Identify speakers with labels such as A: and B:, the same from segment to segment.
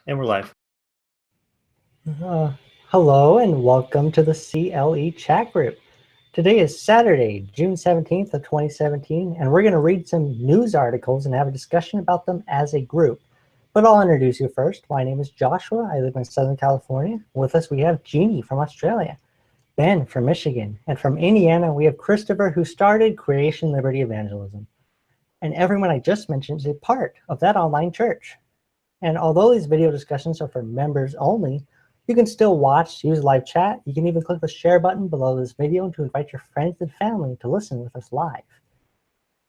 A: And we're live.
B: Uh, Hello and welcome to the CLE chat group. Today is Saturday, June 17th of 2017, and we're going to read some news articles and have a discussion about them as a group. But I'll introduce you first. My name is Joshua. I live in Southern California. With us we have Jeannie from Australia, Ben from Michigan, and from Indiana we have Christopher, who started Creation Liberty Evangelism. And everyone I just mentioned is a part of that online church. And although these video discussions are for members only, you can still watch, use live chat. You can even click the share button below this video to invite your friends and family to listen with us live.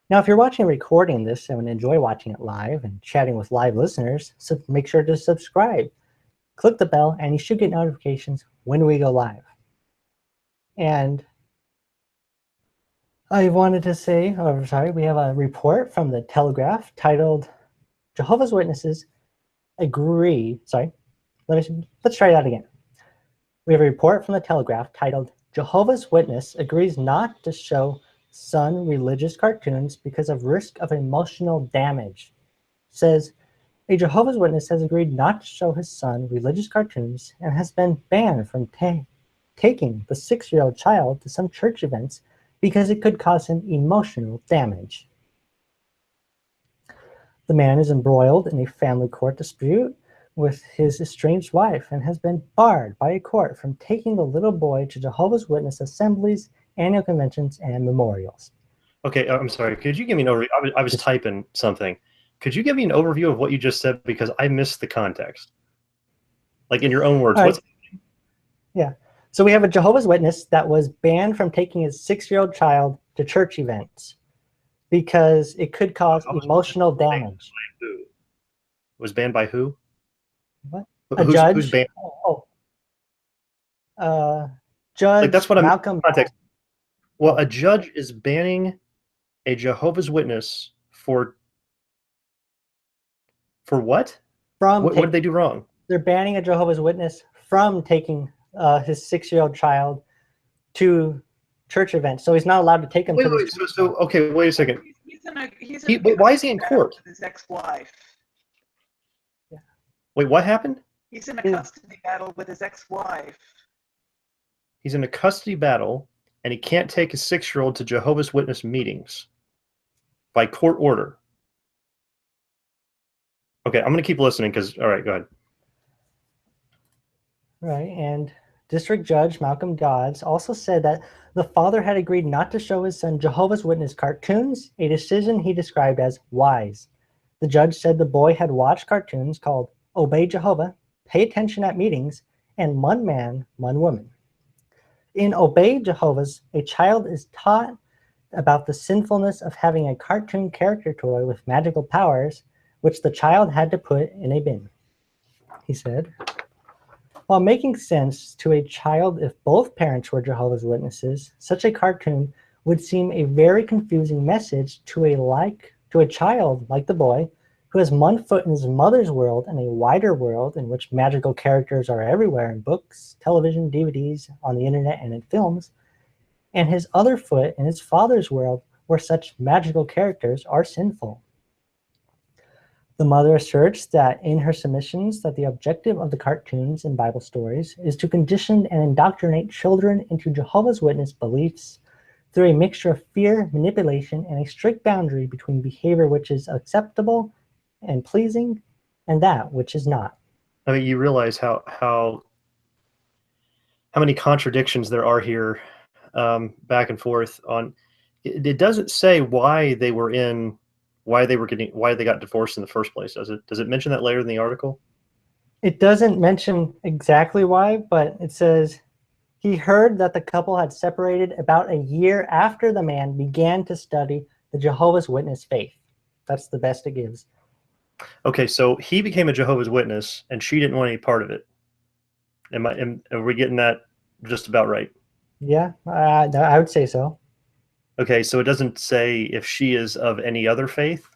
B: Now, if you're watching a recording of this and enjoy watching it live and chatting with live listeners, so make sure to subscribe. Click the bell and you should get notifications when we go live. And I wanted to say, we have a report from the Telegraph titled Jehovah's Witnesses Agree, let's try that again. We have a report from the Telegraph titled Jehovah's Witness agrees not to show son religious cartoons because of risk of emotional damage. It says a Jehovah's Witness has agreed not to show his son religious cartoons and has been banned from taking the 6-year-old child to some church events because it could cause him emotional damage. The man is embroiled in a family court dispute with his estranged wife and has been barred by a court from taking the little boy to Jehovah's Witness assemblies, annual conventions, and memorials.
A: Okay, I'm sorry. Could you give me an overview? I was typing something. Could you give me an overview of what you just said, because I missed the context? Like, in your own words,
B: what's... Yeah. So we have a Jehovah's Witness that was banned from taking his 6-year-old child to church events because it could cause emotional damage.
A: Who? Was banned by who?
B: What? A judge. Who's banned? Judge.
A: Like, that's what
B: Malcolm.
A: Context. Well, a judge is banning a Jehovah's Witness for what? What did they do wrong?
B: They're banning a Jehovah's Witness from taking his 6-year-old child to church events, so he's not allowed to take him.
A: Okay, wait a second. Why is he in court?
C: With his ex-wife.
B: Yeah.
A: Wait, what happened?
C: He's in a custody battle with his ex-wife.
A: He's in a custody battle, and he can't take his 6-year-old to Jehovah's Witness meetings by court order. Okay, I'm going to keep listening because, all right, go ahead.
B: Right, and District Judge Malcolm Dodds also said that the father had agreed not to show his son Jehovah's Witness cartoons, a decision he described as wise. The judge said the boy had watched cartoons called Obey Jehovah, Pay Attention at Meetings, and One Man, One Woman. In Obey Jehovah's, a child is taught about the sinfulness of having a cartoon character toy with magical powers, which the child had to put in a bin. He said, while making sense to a child if both parents were Jehovah's Witnesses, such a cartoon would seem a very confusing message to a child like the boy, who has one foot in his mother's world and a wider world in which magical characters are everywhere in books, television, DVDs, on the internet, and in films, and his other foot in his father's world where such magical characters are sinful. The mother asserts that in her submissions that the objective of the cartoons and Bible stories is to condition and indoctrinate children into Jehovah's Witness beliefs through a mixture of fear, manipulation, and a strict boundary between behavior which is acceptable and pleasing and that which is not.
A: I mean, you realize how many contradictions there are here, back and forth on. It doesn't say why they got divorced in the first place, does it? Does it mention that later in the article?
B: It doesn't mention exactly why, but it says he heard that the couple had separated about a year after the man began to study the Jehovah's Witness faith. That's the best it gives.
A: Okay, so he became a Jehovah's Witness and she didn't want any part of it. Are we getting that just about right?
B: Yeah, I would say so.
A: Okay, so it doesn't say if she is of any other faith?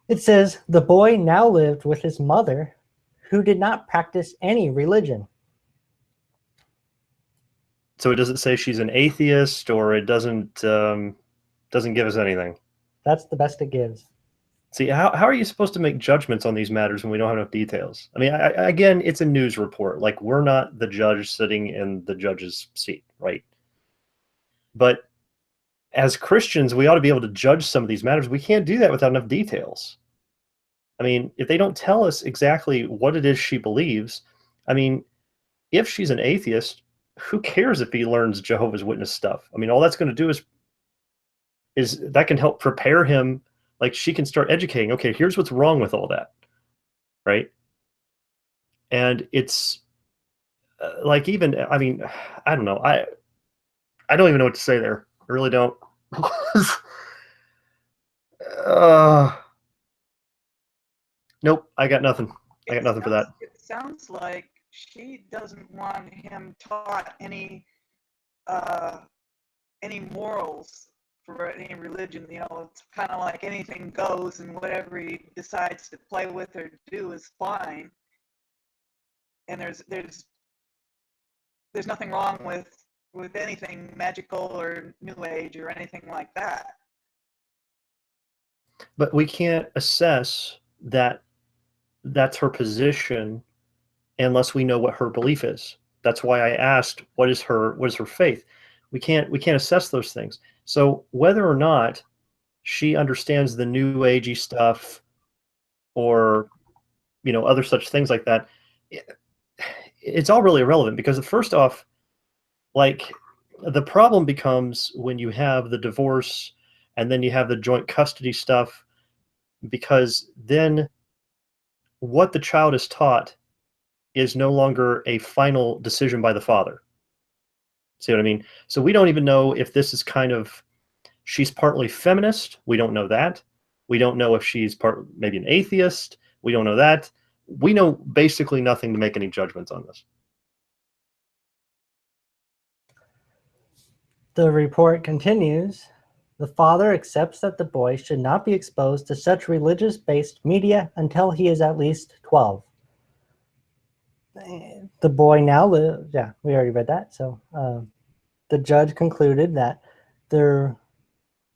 B: It says the boy now lived with his mother, who did not practice any religion.
A: So it doesn't say she's an atheist, or it doesn't give us anything.
B: That's the best it gives.
A: See, how are you supposed to make judgments on these matters when we don't have enough details? I mean, again, it's a news report. Like, we're not the judge sitting in the judge's seat, right? But as Christians, we ought to be able to judge some of these matters. We can't do that without enough details. I mean, if they don't tell us exactly what it is she believes, I mean, if she's an atheist, who cares if he learns Jehovah's Witness stuff? I mean, all that's going to do is that can help prepare him. Like, she can start educating. Okay, here's what's wrong with all that, right? And it's like, even, I mean, I don't know. I don't even know what to say there. I really don't. Nope, I got nothing. I got nothing for that.
C: It sounds like she doesn't want him taught any morals for any religion. You know, it's kind of like anything goes, and whatever he decides to play with or do is fine. And there's nothing wrong with anything magical or new age or anything like that.
A: But we can't assess that that's her position unless we know what her belief is. That's why I asked, what is her faith? We can't assess those things. So whether or not she understands the new agey stuff, or, you know, other such things like that, it's all really irrelevant, because first off, like, the problem becomes when you have the divorce and then you have the joint custody stuff, because then what the child is taught is no longer a final decision by the father. See what I mean? So we don't even know if this is kind of, she's partly feminist. We don't know that. We don't know if she's maybe an atheist. We don't know that. We know basically nothing to make any judgments on this.
B: The report continues. The father accepts that the boy should not be exposed to such religious-based media until he is at least 12. The boy now lives, yeah, we already read that. So the judge concluded that there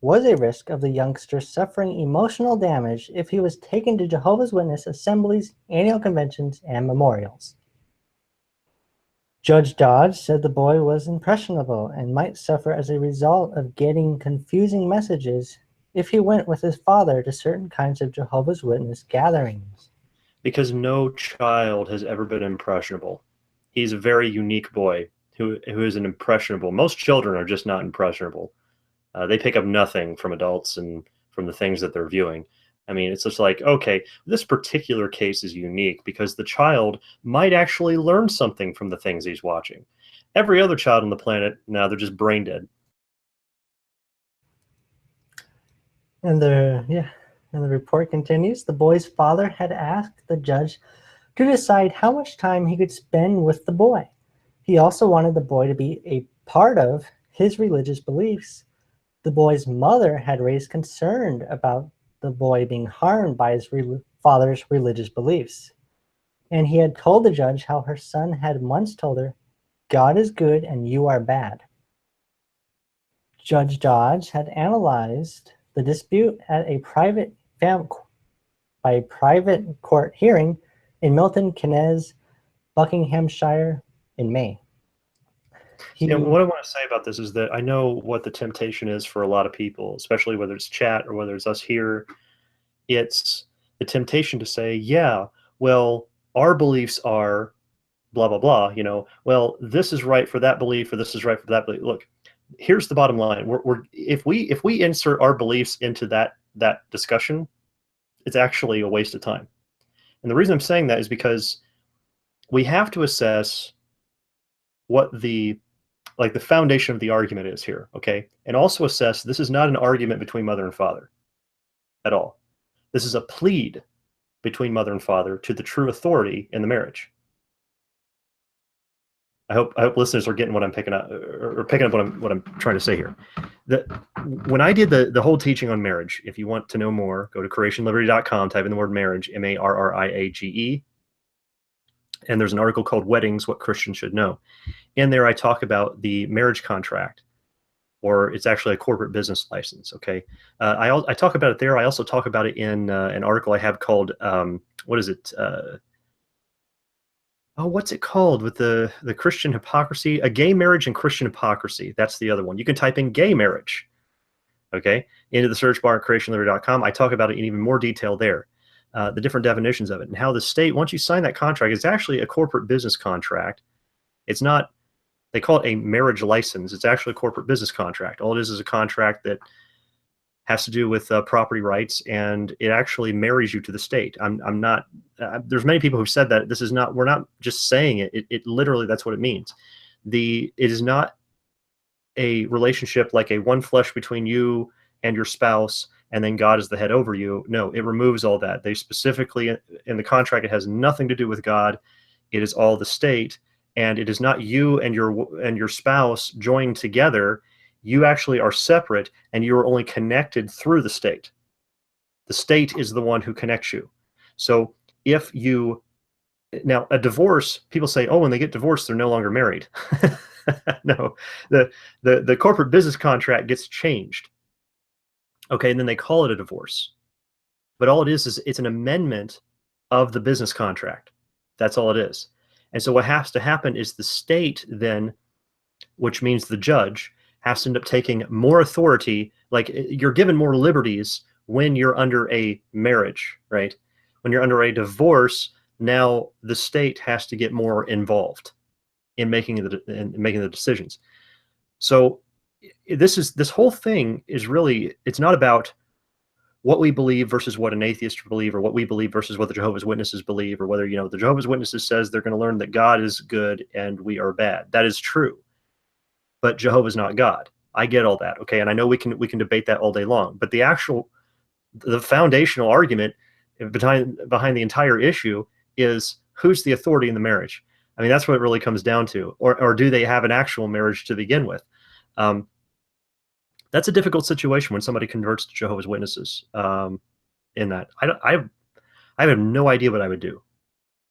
B: was a risk of the youngster suffering emotional damage if he was taken to Jehovah's Witness assemblies, annual conventions, and memorials. Judge Dodge said the boy was impressionable and might suffer as a result of getting confusing messages if he went with his father to certain kinds of Jehovah's Witness gatherings.
A: Because no child has ever been impressionable. He's a very unique boy who is an impressionable. Most children are just not impressionable. They pick up nothing from adults and from the things that they're viewing. I mean, it's just like, okay, this particular case is unique because the child might actually learn something from the things he's watching. Every other child on the planet, now they're just brain dead.
B: And the report continues. The boy's father had asked the judge to decide how much time he could spend with the boy. He also wanted the boy to be a part of his religious beliefs. The boy's mother had raised concern about the boy being harmed by his father's religious beliefs. And he had told the judge how her son had once told her, "God is good and you are bad." Judge Dodge had analyzed the dispute at a private court hearing in Milton Keynes, Buckinghamshire, in May.
A: You know, what I want to say about this is that I know what the temptation is for a lot of people, especially whether it's chat or whether it's us here. It's the temptation to say, yeah, well, our beliefs are blah, blah, blah. You know, well, this is right for that belief, or this is right for that belief. Look, here's the bottom line. If we insert our beliefs into that discussion, it's actually a waste of time. And the reason I'm saying that is because we have to assess what the foundation of the argument is here, okay? And also assess this is not an argument between mother and father at all. This is a plead between mother and father to the true authority in the marriage. I hope listeners are getting what I'm picking up, or picking up what I'm trying to say here. When I did the whole teaching on marriage, if you want to know more, go to creationliberty.com, type in the word marriage, MARRIAGE, and there's an article called Weddings, What Christians Should Know. In there, I talk about the marriage contract, or it's actually a corporate business license. Okay, I talk about it there. I also talk about it in an article I have called what is it? Oh, what's it called with the Christian hypocrisy? A gay marriage and Christian hypocrisy. That's the other one. You can type in gay marriage, okay, into the search bar at creationliberty.com. I talk about it in even more detail there, the different definitions of it, and how the state, once you sign that contract, it's actually a corporate business contract. It's not, they call it a marriage license. It's actually a corporate business contract. All it is a contract that has to do with property rights, and it actually marries you to the state. I'm not, there's many people who've said that. This is not, we're not just saying it. It literally, that's what it means. It is not a relationship like a one flesh between you and your spouse, and then God is the head over you. No, it removes all that. They specifically, in the contract, it has nothing to do with God. It is all the state, and it is not you and your spouse joined together. You actually are separate, and you are only connected through the state. The state is the one who connects you. So if you, now a divorce, people say, oh, when they get divorced, they're no longer married. No, the corporate business contract gets changed. Okay, and then they call it a divorce. But all it is it's an amendment of the business contract. That's all it is. And so what has to happen is the state then, which means the judge, has to end up taking more authority. Like, you're given more liberties when you're under a marriage, right? When you're under a divorce, now the state has to get more involved in making the decisions. So this whole thing is really, it's not about what we believe versus what an atheist would believe, or what we believe versus what the Jehovah's Witnesses believe, or whether, you know, the Jehovah's Witnesses says they're going to learn that God is good and we are bad. That is true. But Jehovah's not God. I get all that, okay? And I know we can debate that all day long. But the foundational argument behind the entire issue is, who's the authority in the marriage? I mean, that's what it really comes down to. Or do they have an actual marriage to begin with? That's a difficult situation when somebody converts to Jehovah's Witnesses. In that, I have no idea what I would do.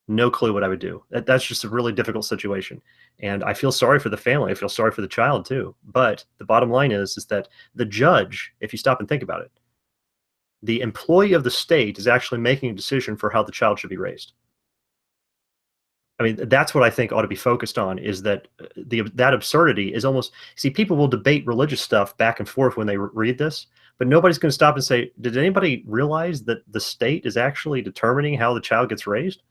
A: No clue what I would do. That's just a really difficult situation. And I feel sorry for the family. I feel sorry for the child too. But the bottom line is that the judge, if you stop and think about it, the employee of the state is actually making a decision for how the child should be raised. I mean, that's what I think ought to be focused on, is that that absurdity is almost, see, people will debate religious stuff back and forth when they read this, but nobody's going to stop and say, did anybody realize that the state is actually determining how the child gets raised?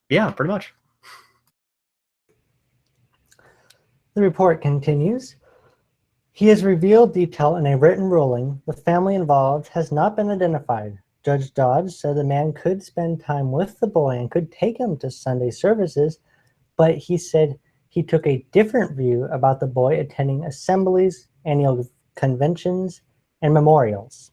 A: Yeah, pretty much.
B: The report continues. He has revealed detail in a written ruling. The family involved has not been identified. Judge Dodge said the man could spend time with the boy and could take him to Sunday services, but he said he took a different view about the boy attending assemblies, annual conventions, and memorials.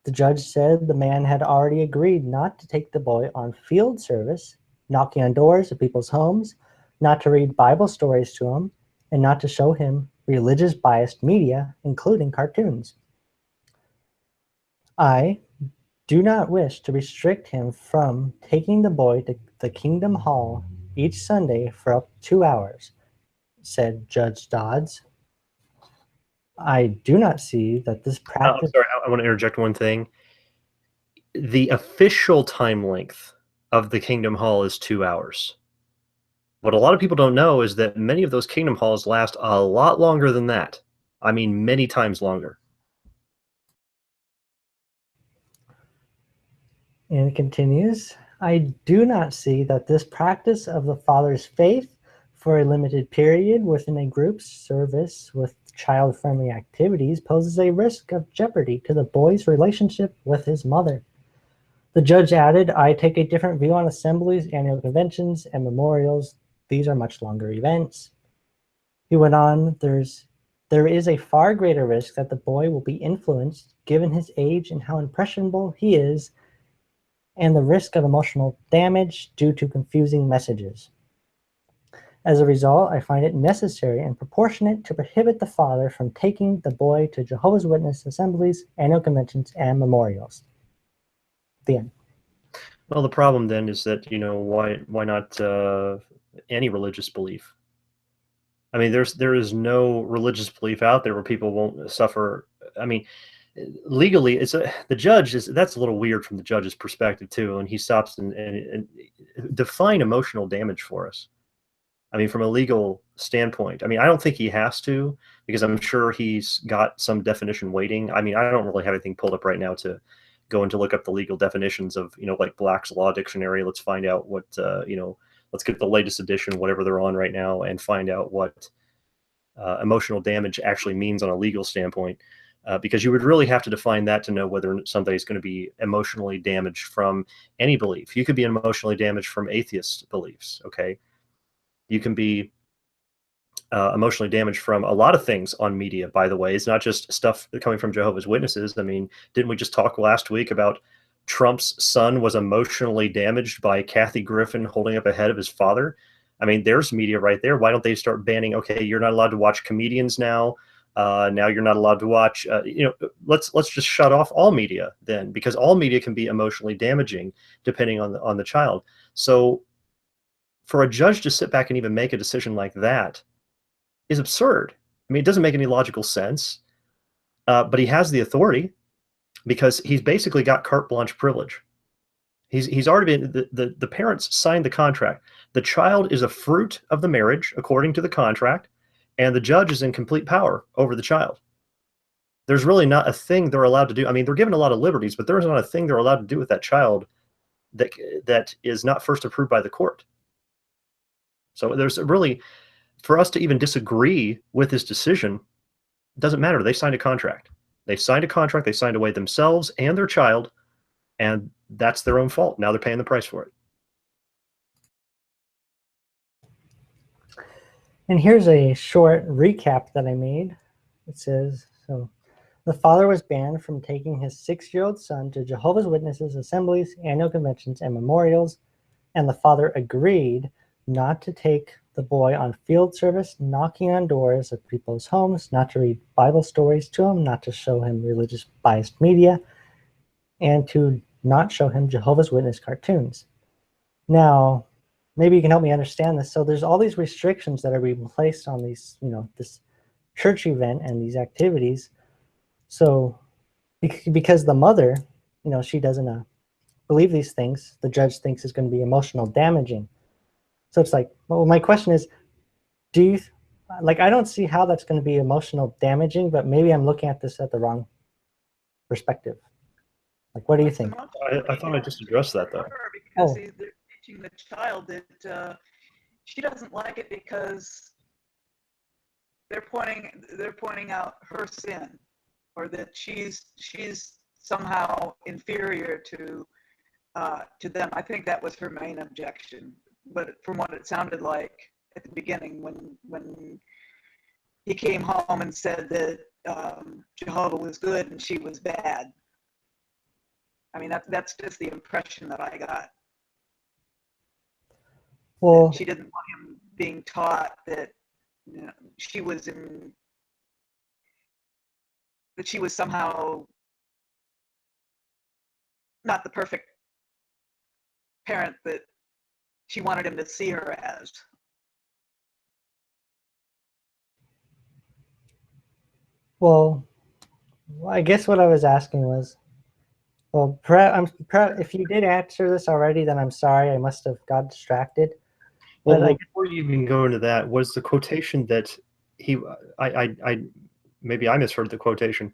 B: The judge said the man had already agreed not to take the boy on field service, knocking on doors of people's homes, not to read Bible stories to him, and not to show him religious biased media, including cartoons. I do not wish to restrict him from taking the boy to the Kingdom Hall each Sunday for up to 2 hours, said Judge Dodds. I do not see that this practice...
A: Sorry, I want to interject one thing. The official time length of the Kingdom Hall is 2 hours. What a lot of people don't know is that many of those Kingdom Halls last a lot longer than that. I mean, many times longer.
B: And it continues, I do not see that this practice of the father's faith for a limited period within a group service with child-friendly activities poses a risk of jeopardy to the boy's relationship with his mother. The judge added, I take a different view on assemblies, annual conventions, and memorials. These are much longer events. He went on, there is a far greater risk that the boy will be influenced given his age and how impressionable he is, and the risk of emotional damage due to confusing messages. As a result, I find it necessary and proportionate to prohibit the father from taking the boy to Jehovah's Witness assemblies, annual conventions, and memorials. The end.
A: Well, the problem then is that, you know, why not any religious belief? I mean, there is no religious belief out there where people won't suffer. I mean, legally, the judge is that's a little weird from the judge's perspective too, and he stops and define emotional damage for us. I mean, from a legal standpoint, I mean, I don't think he has to because I'm sure he's got some definition waiting. I mean, I don't really have anything pulled up right now to go and to look up the legal definitions of, like Black's Law Dictionary. Let's find out what, let's get the latest edition, whatever they're on right now, and find out what emotional damage actually means on a legal standpoint. Because you would really have to define that to know whether somebody's going to be emotionally damaged from any belief. You could be emotionally damaged from atheist beliefs, okay? You can be emotionally damaged from a lot of things on media, by the way. It's not just stuff coming from Jehovah's Witnesses. I mean, didn't we just talk last week about Trump's son was emotionally damaged by Kathy Griffin holding up a head of his father? I mean, there's media right there. Why don't they start banning, okay, you're not allowed to watch comedians now. Now you're not allowed to watch, let's just shut off all media then, because all media can be emotionally damaging depending on the child. So for a judge to sit back and even make a decision like that is absurd. I mean, it doesn't make any logical sense, but he has the authority because he's basically got carte blanche privilege. He's already been, the parents signed the contract. The child is a fruit of the marriage according to the contract, and the judge is in complete power over the child. There's really not a thing they're allowed to do. I mean, they're given a lot of liberties, but there's not a thing they're allowed to do with that child that is not first approved by the court. So there's really, for us to even disagree with this decision, it doesn't matter. They signed a contract. They signed a contract. They signed away themselves and their child, and that's their own fault. Now they're paying the price for it.
B: And here's a short recap that I made. It says, so the father was banned from taking his 6-year-old son to Jehovah's Witnesses assemblies, annual conventions, and memorials, and the father agreed not to take the boy on field service, knocking on doors of people's homes, not to read Bible stories to him, not to show him religious biased media, and to not show him Jehovah's Witness cartoons. Now, maybe you can help me understand this. So there's all these restrictions that are being placed on these, this church event and these activities. So because the mother, she doesn't believe these things, the judge thinks it's going to be emotional damaging. So it's like, well, my question is, I don't see how that's going to be emotional damaging, but maybe I'm looking at this at the wrong perspective. Like, what do you think?
A: I thought I just addressed that, though.
C: Because they're teaching the child that she doesn't like it because they're pointing out her sin, or that she's somehow inferior to them. I think that was her main objection. But from what it sounded like at the beginning, when he came home and said that Jehovah was good and she was bad, I mean, that's just the impression that I got.
B: Well,
C: that she didn't want him being taught that she was somehow not the perfect parent that she wanted him to see her as.
B: Well, I guess what I was asking was, well, if you did answer this already, then I'm sorry. I must have got distracted.
A: Well, before you even go into that, was the quotation that maybe I misheard the quotation.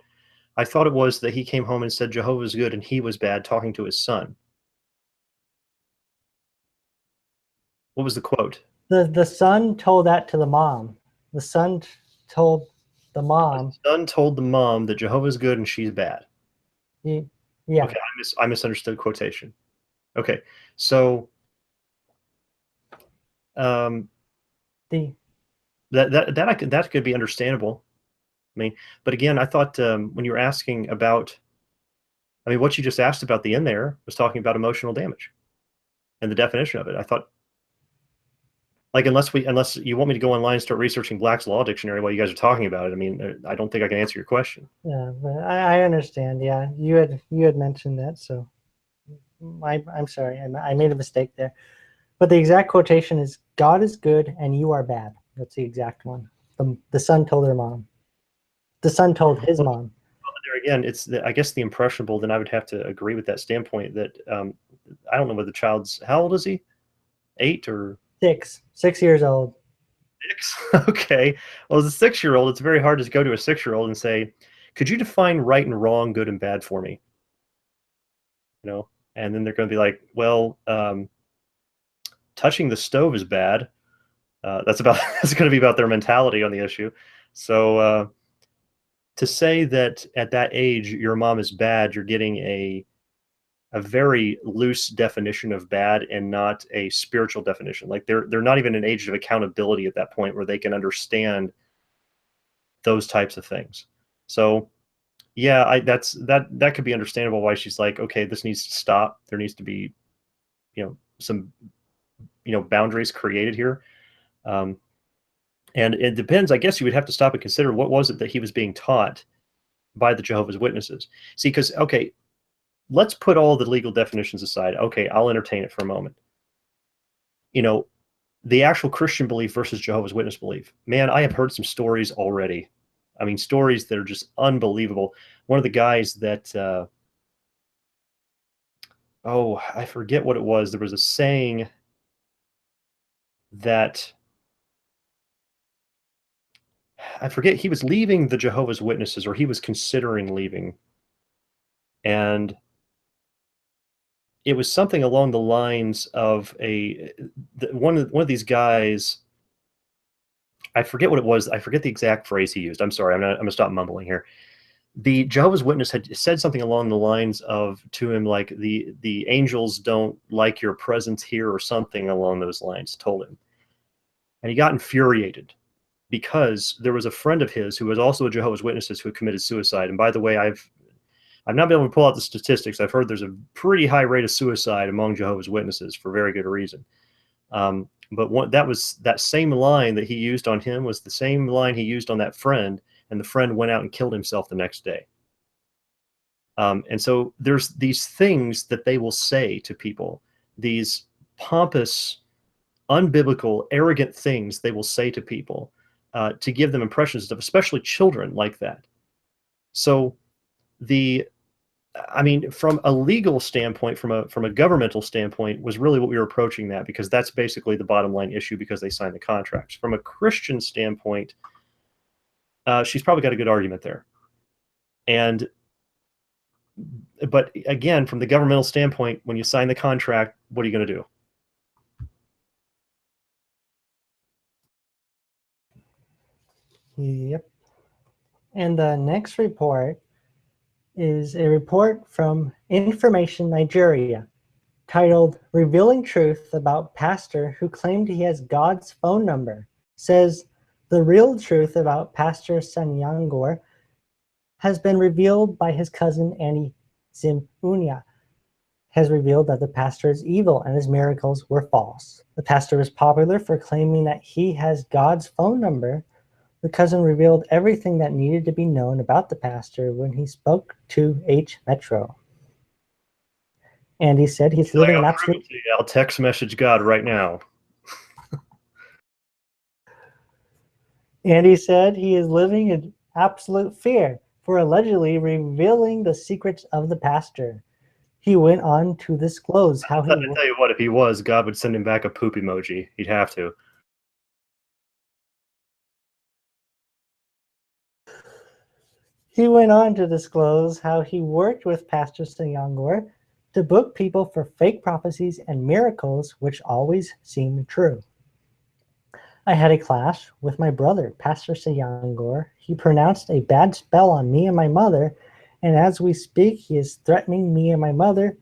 A: I thought it was that he came home and said Jehovah's good and he was bad, talking to his son. What was the quote?
B: The son told that to the mom. The son told the mom.
A: The son told the mom that Jehovah's good and she's bad.
B: Yeah.
A: Okay, I misunderstood quotation. Okay, so that could be understandable. I mean, but again, I thought when you were asking about, I mean, what you just asked about the end there was talking about emotional damage and the definition of it. I thought, like, unless you want me to go online and start researching Black's Law Dictionary while you guys are talking about it, I mean, I don't think I can answer your question.
B: Yeah, but I understand. Yeah, you had mentioned that, so I'm sorry, I made a mistake there. But the exact quotation is, "God is good and you are bad." That's the exact one. The son told her mom. The son told his mom.
A: There again, it's I guess the impressionable. Then I would have to agree with that standpoint. That I don't know what the child's. How old is he? 8 or
B: 6 years old.
A: 6? Okay. Well, as a 6-year-old, it's very hard to go to a 6-year-old and say, "Could you define right and wrong, good and bad for me?" You know, and then they're going to be like, "Well, touching the stove is bad." That's about that's going to be about their mentality on the issue. So to say that at that age your mom is bad, you're getting a very loose definition of bad and not a spiritual definition. Like they're not even an age of accountability at that point where they can understand those types of things. So yeah, that could be understandable why she's like, okay, this needs to stop. There needs to be, some, boundaries created here. And it depends. I guess you would have to stop and consider what was it that he was being taught by the Jehovah's Witnesses. See, because, okay, let's put all the legal definitions aside. Okay, I'll entertain it for a moment. The actual Christian belief versus Jehovah's Witness belief. Man, I have heard some stories already. I mean, stories that are just unbelievable. One of the guys that, I forget what it was. There was a saying that, I forget, he was leaving the Jehovah's Witnesses, or he was considering leaving. And it was something along the lines of one of these guys. I forget what it was. I forget the exact phrase he used. I'm sorry. I'm gonna stop mumbling here. The Jehovah's Witness had said something along the lines of to him, like the angels don't like your presence here, or something along those lines. Told him, and he got infuriated because there was a friend of his who was also a Jehovah's Witness who committed suicide. And by the way, I've not been able to pull out the statistics. I've heard there's a pretty high rate of suicide among Jehovah's Witnesses for very good reason. But that same line that he used on him was the same line he used on that friend, and the friend went out and killed himself the next day. And so there's these things that they will say to people, these pompous, unbiblical, arrogant things they will say to people to give them impressions of, especially children, like that. So from a legal standpoint, from a governmental standpoint, was really what we were approaching that, because that's basically the bottom line issue, because they signed the contracts. From a Christian standpoint, she's probably got a good argument there. But again, from the governmental standpoint, when you sign the contract, what are you going to do?
B: Yep. And the next report is a report from Information Nigeria titled "Revealing Truth About Pastor Who Claimed He Has God's Phone Number." Says the real truth about Pastor Sanyangor has been revealed by his cousin Annie Zimunia. Has revealed that the pastor is evil and his miracles were false. The pastor is popular for claiming that he has God's phone number. The cousin revealed everything that needed to be known about the pastor when he spoke to H Metro. And he said he's living an absolute...
A: I'll text message God right now.
B: And he said he is living in absolute fear for allegedly revealing the secrets of the pastor. He went on to disclose how he...
A: I tell you what, if he was, God would send him back a poop emoji. He'd have to.
B: He went on to disclose how he worked with Pastor Sanyangor to book people for fake prophecies and miracles which always seemed true. I had a clash with my brother, Pastor Sanyangor. He pronounced a bad spell on me and my mother, and as we speak, he is threatening me and my mother.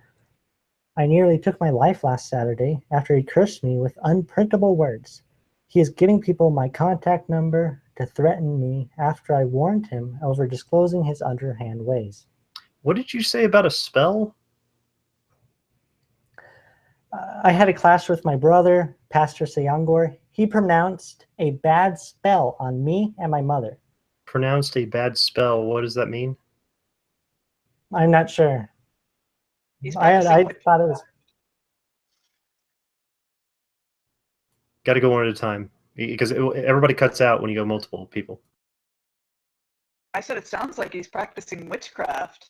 B: I nearly took my life last Saturday after he cursed me with unprintable words. He is giving people my contact number to threaten me after I warned him over disclosing his underhand ways.
A: What did you say about a spell?
B: I had a clash with my brother, Pastor Sanyangor. He pronounced a bad spell on me and my mother.
A: Pronounced a bad spell? What does that mean?
B: I'm not sure. I thought it was...
A: Got to go one at a time. because everybody cuts out when you go multiple people.
C: I said it sounds like he's practicing witchcraft.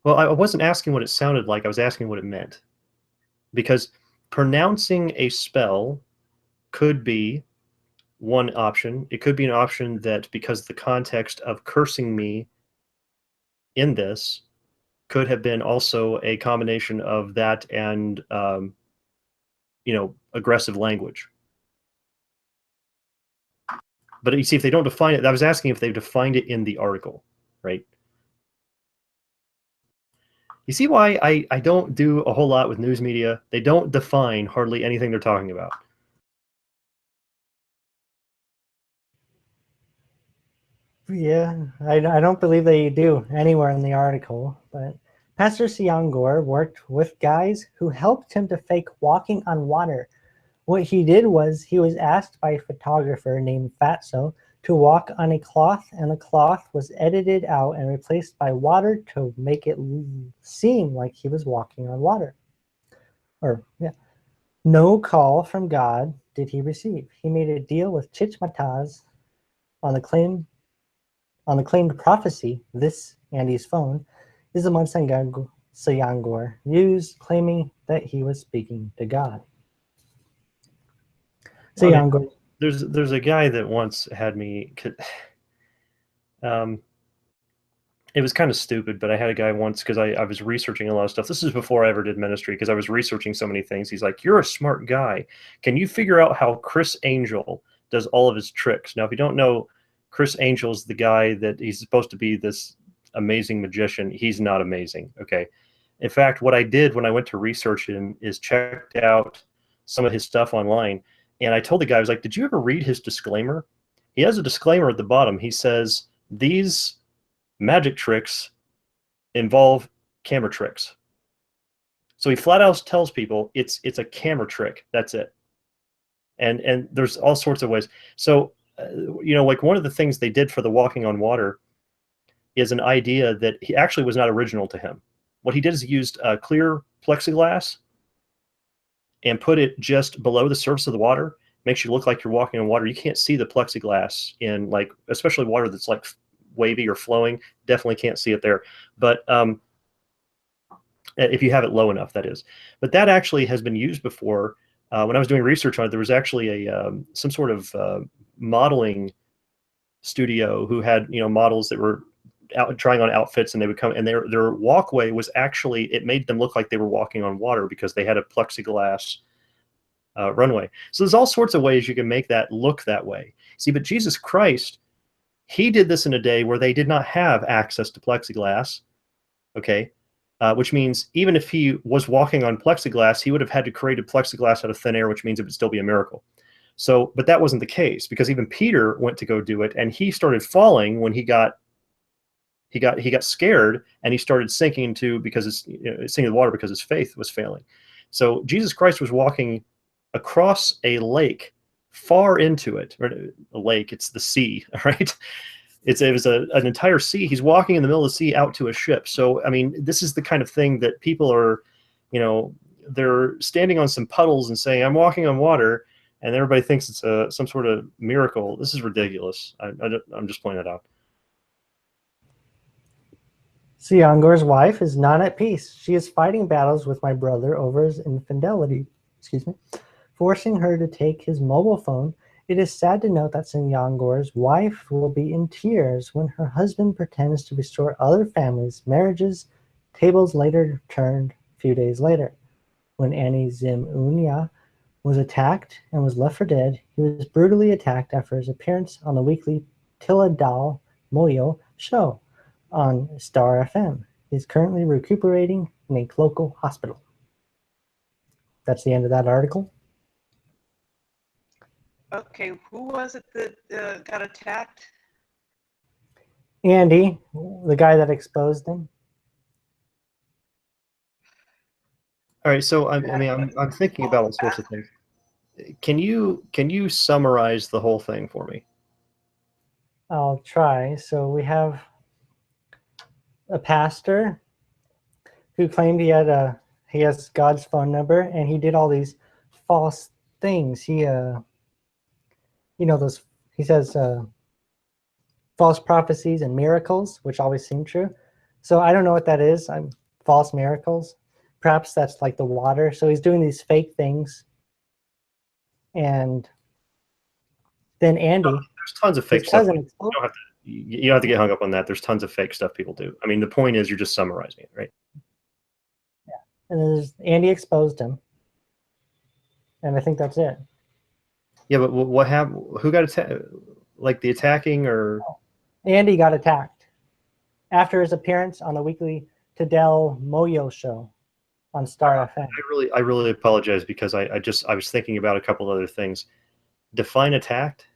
A: Well, I wasn't asking what it sounded like. I was asking what it meant. Because pronouncing a spell could be one option. It could be an option that because the context of cursing me in this could have been also a combination of that and, aggressive language. But you see, if they don't define it, I was asking if they've defined it in the article, right? You see why I don't do a whole lot with news media? They don't define hardly anything they're talking about.
B: Yeah, I don't believe they do anywhere in the article, but Pastor Siangor worked with guys who helped him to fake walking on water. What he did was he was asked by a photographer named Fatso to walk on a cloth, and the cloth was edited out and replaced by water to make it seem like he was walking on water. No call from God did he receive. He made a deal with Chichmataz on the claimed prophecy. This Andy's phone is the one Sayangor used, claiming that he was speaking to God. Sayangor.
A: Okay. There's a guy that once had me. It was kind of stupid, but I had a guy once because I was researching a lot of stuff. This is before I ever did ministry because I was researching so many things. He's like, "You're a smart guy. Can you figure out how Chris Angel does all of his tricks?" Now, if you don't know, Chris Angel's the guy that he's supposed to be this amazing magician. He's not amazing. Okay. In fact, what I did when I went to research him is checked out some of his stuff online. And I told the guy, I was like, "Did you ever read his disclaimer?" He has a disclaimer at the bottom. He says, "These magic tricks involve camera tricks." So he flat out tells people it's a camera trick. That's it. And there's all sorts of ways. So, like one of the things they did for the walking on water is an idea that he actually was not original to him. What he did is he used clear plexiglass and put it just below the surface of the water. Makes you look like you're walking on water. You can't see the plexiglass in especially water that's like wavy or flowing. Definitely can't see it there. But if you have it low enough, that is. But that actually has been used before. When I was doing research on it, there was actually some sort of modeling studio who had models that were out trying on outfits, and they would come, and their walkway was actually, it made them look like they were walking on water because they had a plexiglass runway. So there's all sorts of ways you can make that look that way. See, but Jesus Christ, he did this in a day where they did not have access to plexiglass, okay? Which means even if he was walking on plexiglass, he would have had to create a plexiglass out of thin air, which means it would still be a miracle. So, but that wasn't the case, because even Peter went to go do it, and he started falling when he got scared, and he started sinking because sinking in the water because his faith was failing. So Jesus Christ was walking across a lake, far into it, or a lake, it's the sea, right? It was an entire sea. He's walking in the middle of the sea out to a ship. So, I mean, this is the kind of thing that people are, they're standing on some puddles and saying, "I'm walking on water," and everybody thinks it's some sort of miracle. This is ridiculous. I'm just pointing that out.
B: Siangor's wife is not at peace. She is fighting battles with my brother over his infidelity, forcing her to take his mobile phone. It is sad to note that Siangor's wife will be in tears when her husband pretends to restore other families' marriages. Tables later turned a few days later. When Annie Zimunia was attacked and was left for dead, he was brutally attacked after his appearance on the weekly Tiladal Moyo show on Star FM. He is currently recuperating in a local hospital. That's the end of that article.
C: Okay, who was it that got attacked?
B: Andy, the guy that exposed him.
A: All right, so I'm thinking about all sorts of things. Can you summarize the whole thing for me?
B: I'll try. So we have a pastor who claimed he has God's phone number, and he did all these false things. He those, he says, false prophecies and miracles, which always seem true. So I don't know what that is. False miracles. Perhaps that's like the water. So he's doing these fake things. And then Andy,
A: there's tons of fake
B: his
A: stuff.
B: cousin,
A: You don't have to get hung up on that. There's tons of fake stuff people do. I mean, the point is you're just summarizing it, right?
B: and then Andy exposed him. And I think that's it.
A: Yeah, but what happened? Who got attacked? Like the attacking, or
B: Andy got attacked after his appearance on the weekly Tadel Moyo show on Star FM.
A: I really apologize because I was thinking about a couple other things. Define attacked.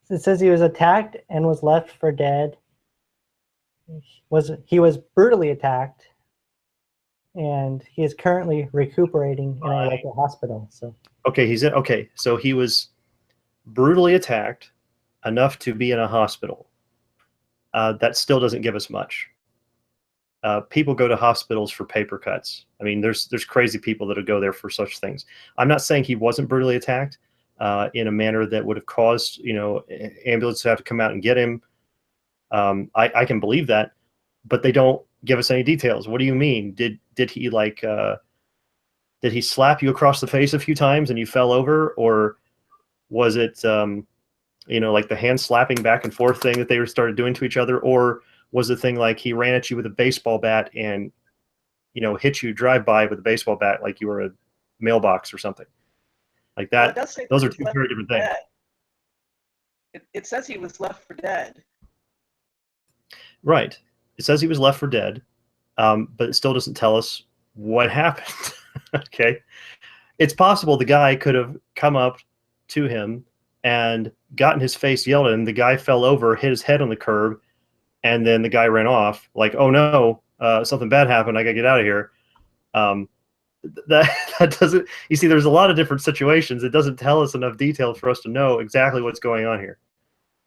B: It says he was attacked and was left for dead. He was brutally attacked, and he is currently recuperating in a local hospital. So
A: okay, so he was brutally attacked enough to be in a hospital. That still doesn't give us much. People go to hospitals for paper cuts. I mean, there's crazy people that would go there for such things. I'm not saying he wasn't brutally attacked in a manner that would have caused, ambulance to have to come out and get him. I can believe that, but they don't give us any details. What do you mean? Did he did he slap you across the face a few times and you fell over, or was it like the hand slapping back and forth thing that they started doing to each other, or was the thing like he ran at you with a baseball bat and hit you drive by with a baseball bat like you were a mailbox or something like that?
C: Well,
A: those are two very different things.
C: It says he was left for dead.
A: Right. It says he was left for dead, but it still doesn't tell us what happened. Okay. It's possible the guy could have come up to him and gotten his face yelled at him. The guy fell over, hit his head on the curb, and then the guy ran off like, oh no, something bad happened. I got to get out of here. That doesn't, you see, there's a lot of different situations. It doesn't tell us enough detail for us to know exactly what's going on here.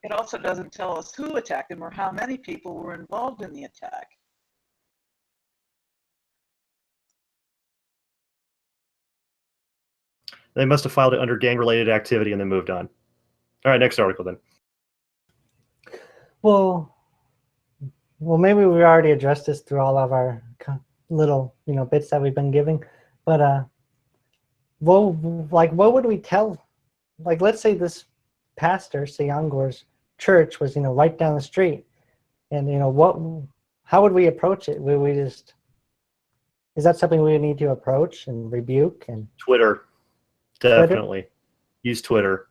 C: It also doesn't tell us who attacked him or how many people were involved in the attack.
A: They must have filed it under gang-related activity and then moved on. All right, next article then.
B: Well, maybe we already addressed this through all of our little, bits that we've been giving. But, what would we tell? Like, let's say this pastor, Sayangor's church was, right down the street, and how would we approach it? Would we just? Is that something we need to approach and rebuke? And
A: Twitter, definitely use Twitter.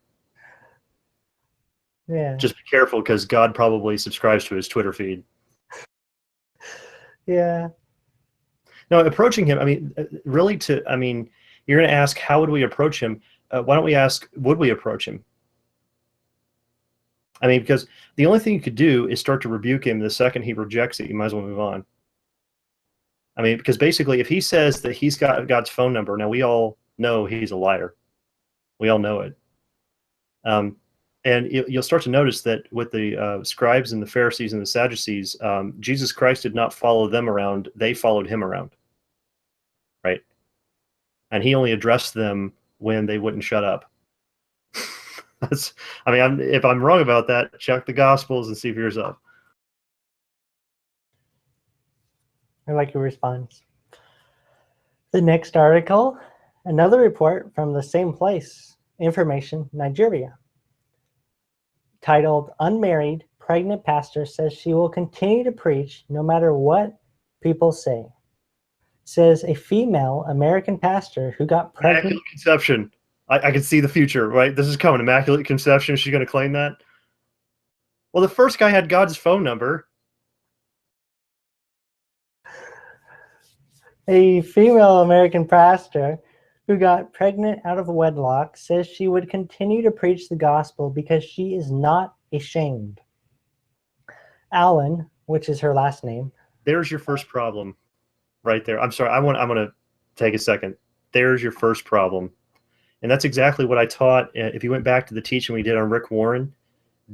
B: Yeah.
A: Just be careful because God probably subscribes to his Twitter feed.
B: Yeah.
A: No, approaching him, I mean, really you're going to ask, how would we approach him? Why don't we ask, would we approach him? I mean, because the only thing you could do is start to rebuke him. The second he rejects it, you might as well move on. I mean, because basically if he says that he's got God's phone number, now we all know he's a liar. We all know it. And you'll start to notice that with the scribes and the Pharisees and the Sadducees, Jesus Christ did not follow them around. They followed him around. Right? And he only addressed them when they wouldn't shut up. If I'm wrong about that, check the Gospels and see for yourself.
B: I like your response. The next article, another report from the same place, Information, Nigeria. Titled, Unmarried Pregnant Pastor Says She Will Continue to Preach No Matter What People Say. Says a female American pastor who got pregnant.
A: Immaculate conception. I can see the future, right? This is coming. Immaculate conception. Is she going to claim that? Well, the first guy had God's phone number.
B: A female American pastor who got pregnant out of wedlock says she would continue to preach the gospel because she is not ashamed. Allen, which is her last name.
A: There's your first problem right there. I'm sorry. I'm going to take a second. There's your first problem. And that's exactly what I taught. If you went back to the teaching we did on Rick Warren,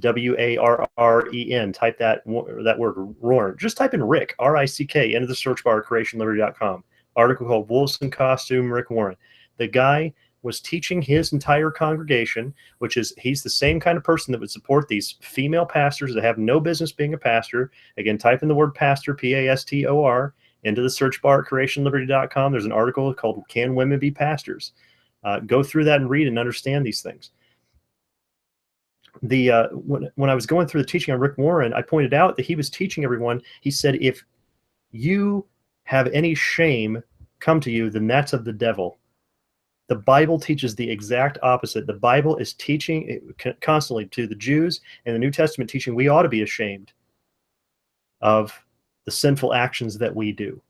A: Warren, type that word, Warren. Just type in Rick, R-I-C-K, into the search bar at creationliberty.com. article called Wolves in Costume, Rick Warren. The guy was teaching his entire congregation, which is, he's the same kind of person that would support these female pastors that have no business being a pastor. Again, type in the word pastor, P-A-S-T-O-R, into the search bar at creationliberty.com. There's an article called Can Women Be Pastors? Go through that and read and understand these things. When I was going through the teaching on Rick Warren, I pointed out that he was teaching everyone. He said, if you have any shame come to you, then that's of the devil. The Bible teaches the exact opposite. The Bible is teaching constantly to the Jews, and the New Testament teaching we ought to be ashamed of the sinful actions that we do.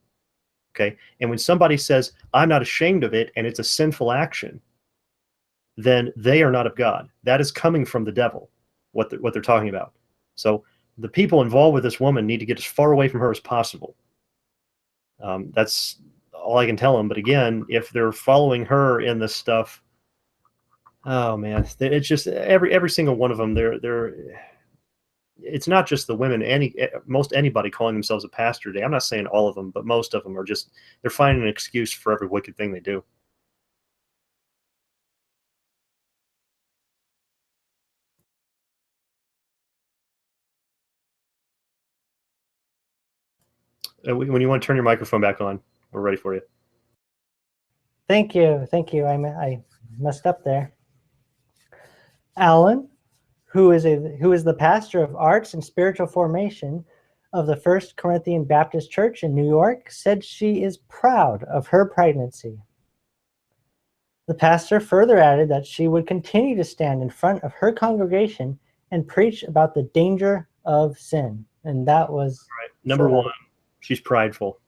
A: Okay? And when somebody says, I'm not ashamed of it, and it's a sinful action, then they are not of God. That is coming from the devil, what they're talking about. So the people involved with this woman need to get as far away from her as possible. That's all I can tell them. But again, if they're following her in this stuff, oh man, it's just every single one of them. It's not just the women. Most anybody calling themselves a pastor today. I'm not saying all of them, but most of them are just, they're finding an excuse for every wicked thing they do. When you want to turn your microphone back on, we're ready for you.
B: Thank you. Thank you. I messed up there. Alan, who is the pastor of arts and spiritual formation of the First Corinthian Baptist Church in New York, said she is proud of her pregnancy. The pastor further added that she would continue to stand in front of her congregation and preach about the danger of sin. And that was
A: right. Number one. She's prideful.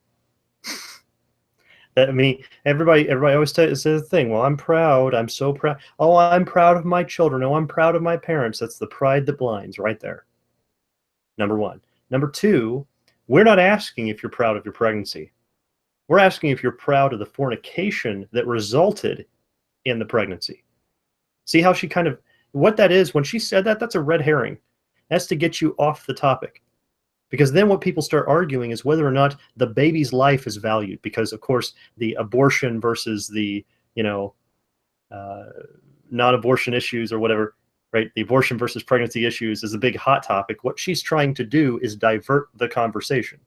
A: I mean, everybody always says the thing. Well, I'm proud. I'm so proud. Oh, I'm proud of my children. Oh, I'm proud of my parents. That's the pride that blinds right there. Number one. Number two, we're not asking if you're proud of your pregnancy. We're asking if you're proud of the fornication that resulted in the pregnancy. See how she kind of, what that is, when she said that, that's a red herring. That's to get you off the topic. Because then what people start arguing is whether or not the baby's life is valued. Because, of course, the abortion versus the, non-abortion issues or whatever, right? The abortion versus pregnancy issues is a big hot topic. What she's trying to do is divert the conversation.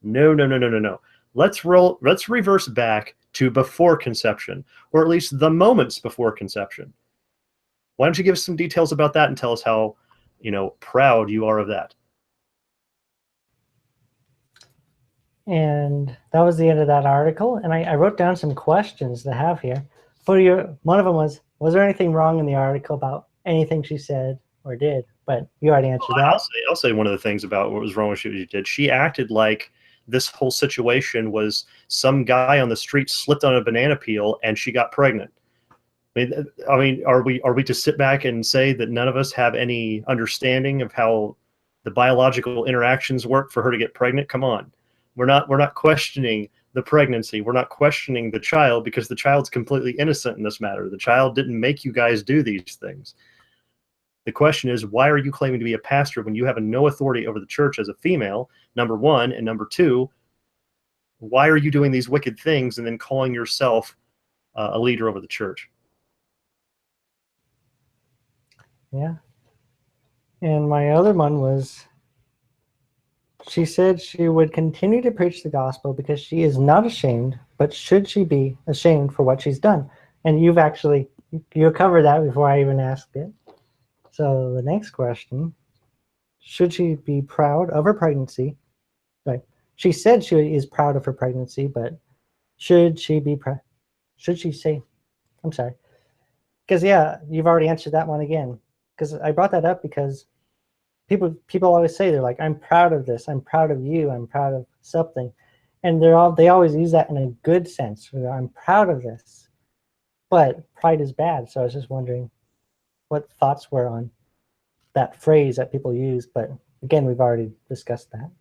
A: No. Let's reverse back to before conception, or at least the moments before conception. Why don't you give us some details about that and tell us how, proud you are of that?
B: And that was the end of that article. And I wrote down some questions to have here. One of them was there anything wrong in the article about anything she said or did? But you already answered that.
A: I'll say one of the things about what was wrong with what she did. She acted like this whole situation was some guy on the street slipped on a banana peel and she got pregnant. I mean, are we to sit back and say that none of us have any understanding of how the biological interactions work for her to get pregnant? Come on. We're not questioning the pregnancy. We're not questioning the child because the child's completely innocent in this matter. The child didn't make you guys do these things. The question is, why are you claiming to be a pastor when you have no authority over the church as a female, number one, and number two, why are you doing these wicked things and then calling yourself a leader over the church?
B: Yeah. And my other one was, she said she would continue to preach the gospel because she is not ashamed, but should she be ashamed for what she's done? And you covered that before I even asked it. So the next question, should she be proud of her pregnancy? Right. She said she is proud of her pregnancy, but should she say, I'm sorry. Because yeah, you've already answered that one again. Because I brought that up because people always say, they're like, I'm proud of this, I'm proud of you, I'm proud of something. And they always use that in a good sense. I'm proud of this. But pride is bad. So I was just wondering what thoughts were on that phrase that people use. But again, we've already discussed that.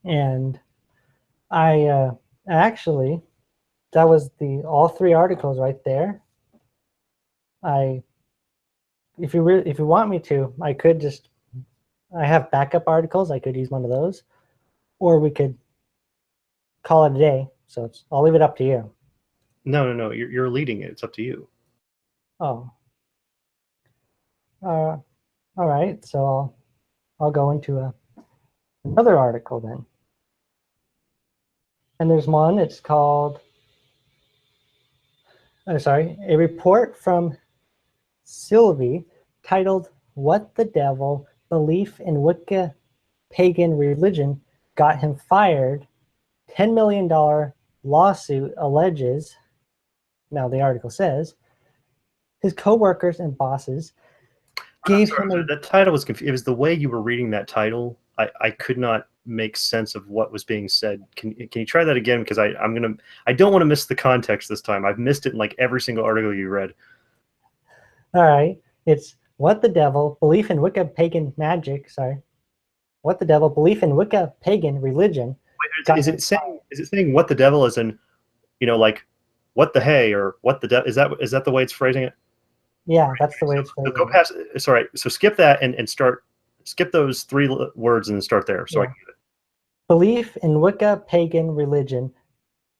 B: And I actually, that was all three articles right there. If you want me to, I could just I have backup articles. I could use one of those, or we could call it a day. So I'll leave it up to you.
A: No. You're leading it. It's up to you.
B: Oh, all right. So I'll go into another article then. And there's one. It's called. A report from Sylvie titled "What the Devil: Belief in Wicca Pagan Religion Got Him Fired." $10 million lawsuit alleges. Now the article says his co-workers and bosses gave him a.
A: That title was confusing. It was the way you were reading that title. I could not make sense of what was being said. Can you try that again? Because I don't want to miss the context this time. I've missed it in like every single article you read.
B: All right, it's what the devil: belief in Wicca pagan magic. Sorry, what the devil: belief in Wicca pagan religion.
A: Wait, is it saying what the devil as in, like what the hey or what the devil? Is that the way it's phrasing it?
B: Yeah, that's the way it's phrasing.
A: So go past. Sorry. So skip that and start. Skip those 3 words and then start there. So
B: Yeah.
A: I can get it.
B: Belief in Wicca pagan religion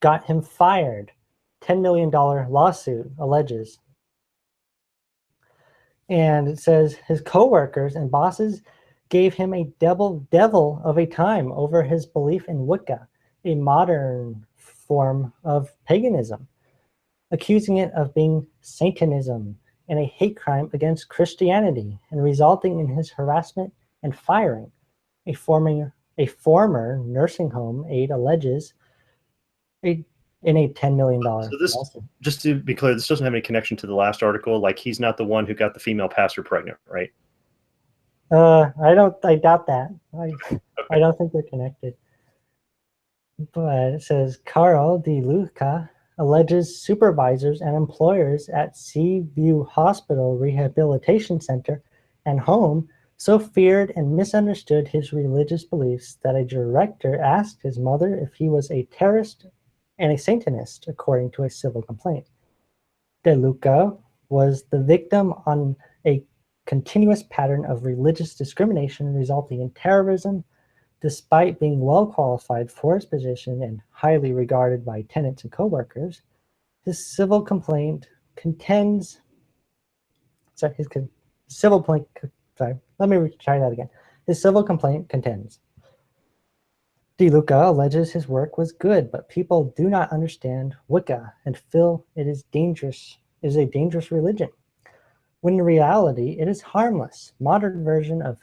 B: got him fired. $10 million lawsuit alleges. And it says his co-workers and bosses gave him a devil of a time over his belief in Wicca, a modern form of paganism, accusing it of being Satanism and a hate crime against Christianity, and resulting in his harassment and firing. A former nursing home aide alleges in a $10 million lawsuit.
A: Just to be clear, this doesn't have any connection to the last article. Like, he's not the one who got the female pastor pregnant, right?
B: I doubt that. I don't think they're connected. But it says Carl De Luca alleges supervisors and employers at Seaview Hospital Rehabilitation Center and Home so feared and misunderstood his religious beliefs that a director asked his mother if he was a terrorist and a Satanist, according to a civil complaint. De Luca was the victim on a continuous pattern of religious discrimination resulting in terrorism, despite being well qualified for his position and highly regarded by tenants and coworkers. His civil complaint contends. Sorry, let me try that again. His civil complaint contends. De Luca alleges his work was good, but people do not understand Wicca and feel it is a dangerous religion, when in reality it is harmless, modern version of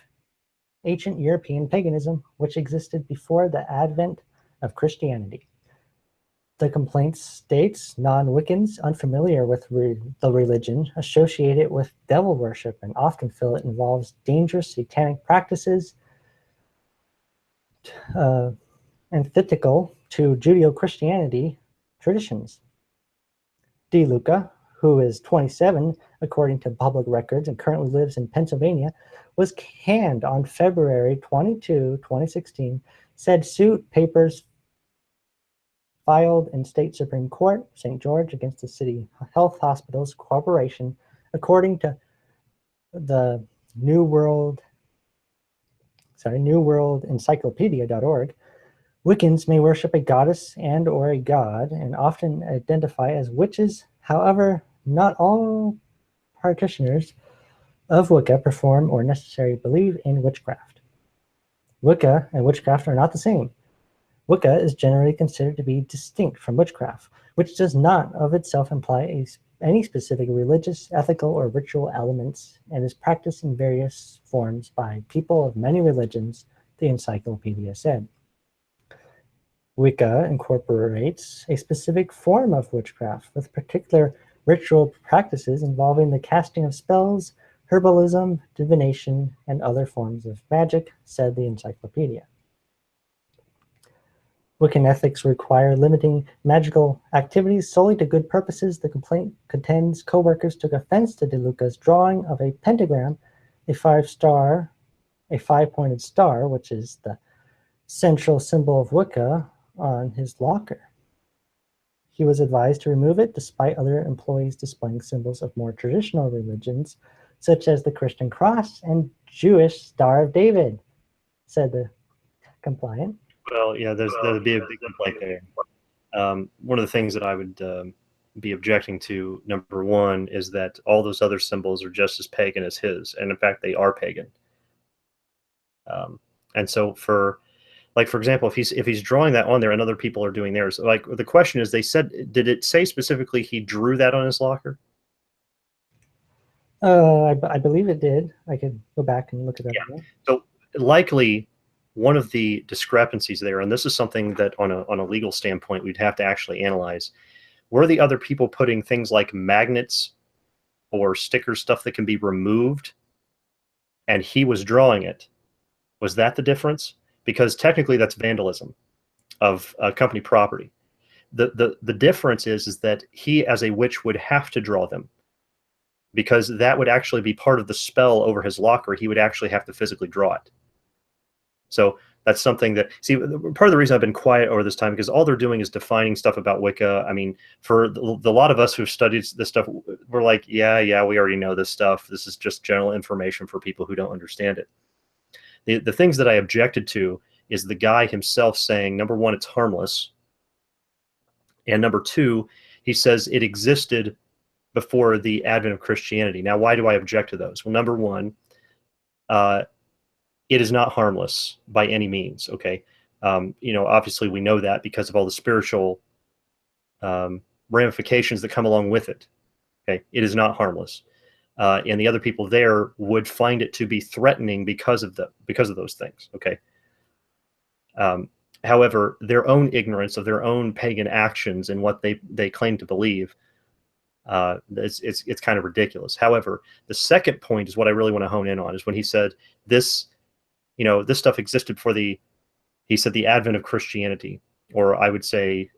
B: ancient European paganism, which existed before the advent of Christianity. The complaint states non-Wiccans unfamiliar with the religion associate it with devil worship and often feel it involves dangerous satanic practices antithetical to Judeo-Christianity traditions. De Luca, who is 27 according to public records and currently lives in Pennsylvania, was canned on February 22, 2016, said suit papers filed in State Supreme Court, St. George, against the City Health Hospitals Corporation, according to the New World Encyclopedia.org. Wiccans may worship a goddess and or a god and often identify as witches. However, not all practitioners of Wicca perform or necessarily believe in witchcraft. Wicca and witchcraft are not the same. Wicca is generally considered to be distinct from witchcraft, which does not of itself imply any specific religious, ethical, or ritual elements, and is practiced in various forms by people of many religions, the encyclopedia said. Wicca incorporates a specific form of witchcraft with particular ritual practices involving the casting of spells, herbalism, divination, and other forms of magic, said the encyclopedia. Wiccan ethics require limiting magical activities solely to good purposes. The complaint contends co-workers took offense to De Luca's drawing of a pentagram, a five-pointed star, which is the central symbol of Wicca, on his locker. He was advised to remove it despite other employees displaying symbols of more traditional religions, such as the Christian cross and Jewish Star of David, said the compliant.
A: Well, yeah, there'd be a big complaint there. One of the things that I would be objecting to, number one, is that all those other symbols are just as pagan as his, and in fact, they are pagan. And so, for example, if he's drawing that on there, and other people are doing theirs, like the question is, they said, did it say specifically he drew that on his locker?
B: I believe it did. I could go back and look at that.
A: Yeah. So likely, one of the discrepancies there, and this is something that on a legal standpoint we'd have to actually analyze, were the other people putting things like magnets or sticker stuff that can be removed, and he was drawing it? Was that the difference? Because technically that's vandalism of company property. The difference is that he, as a witch, would have to draw them, because that would actually be part of the spell over his locker. He would actually have to physically draw it. So that's something that, see, part of the reason I've been quiet over this time, because all they're doing is defining stuff about Wicca. I mean, for the lot of us who've studied this stuff, we're like, yeah, we already know this stuff. This is just general information for people who don't understand it. The things that I objected to is the guy himself saying, number one, it's harmless. And number two, he says it existed before the advent of Christianity. Now, why do I object to those? Well, number one, it is not harmless by any means. Okay. Obviously we know that because of all the spiritual ramifications that come along with it. Okay. It is not harmless. And the other people there would find it to be threatening because of those things. Okay. However, their own ignorance of their own pagan actions and what they claim to believe, it's kind of ridiculous. However, the second point is what I really want to hone in on, is when he said this stuff existed for the advent of Christianity, or I would say,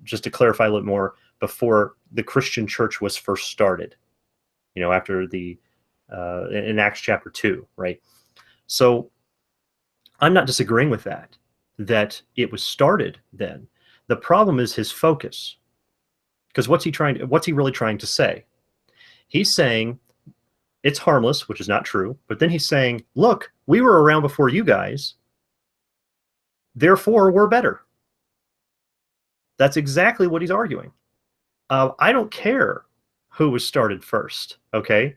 A: just to clarify a little more, before the Christian church was first started, after in Acts chapter 2, right? So I'm not disagreeing with that it was started then. The problem is his focus. Because what's he really trying to say? He's saying it's harmless, which is not true, but then he's saying, look, we were around before you guys, therefore we're better. That's exactly what he's arguing. I don't care who was started first, okay?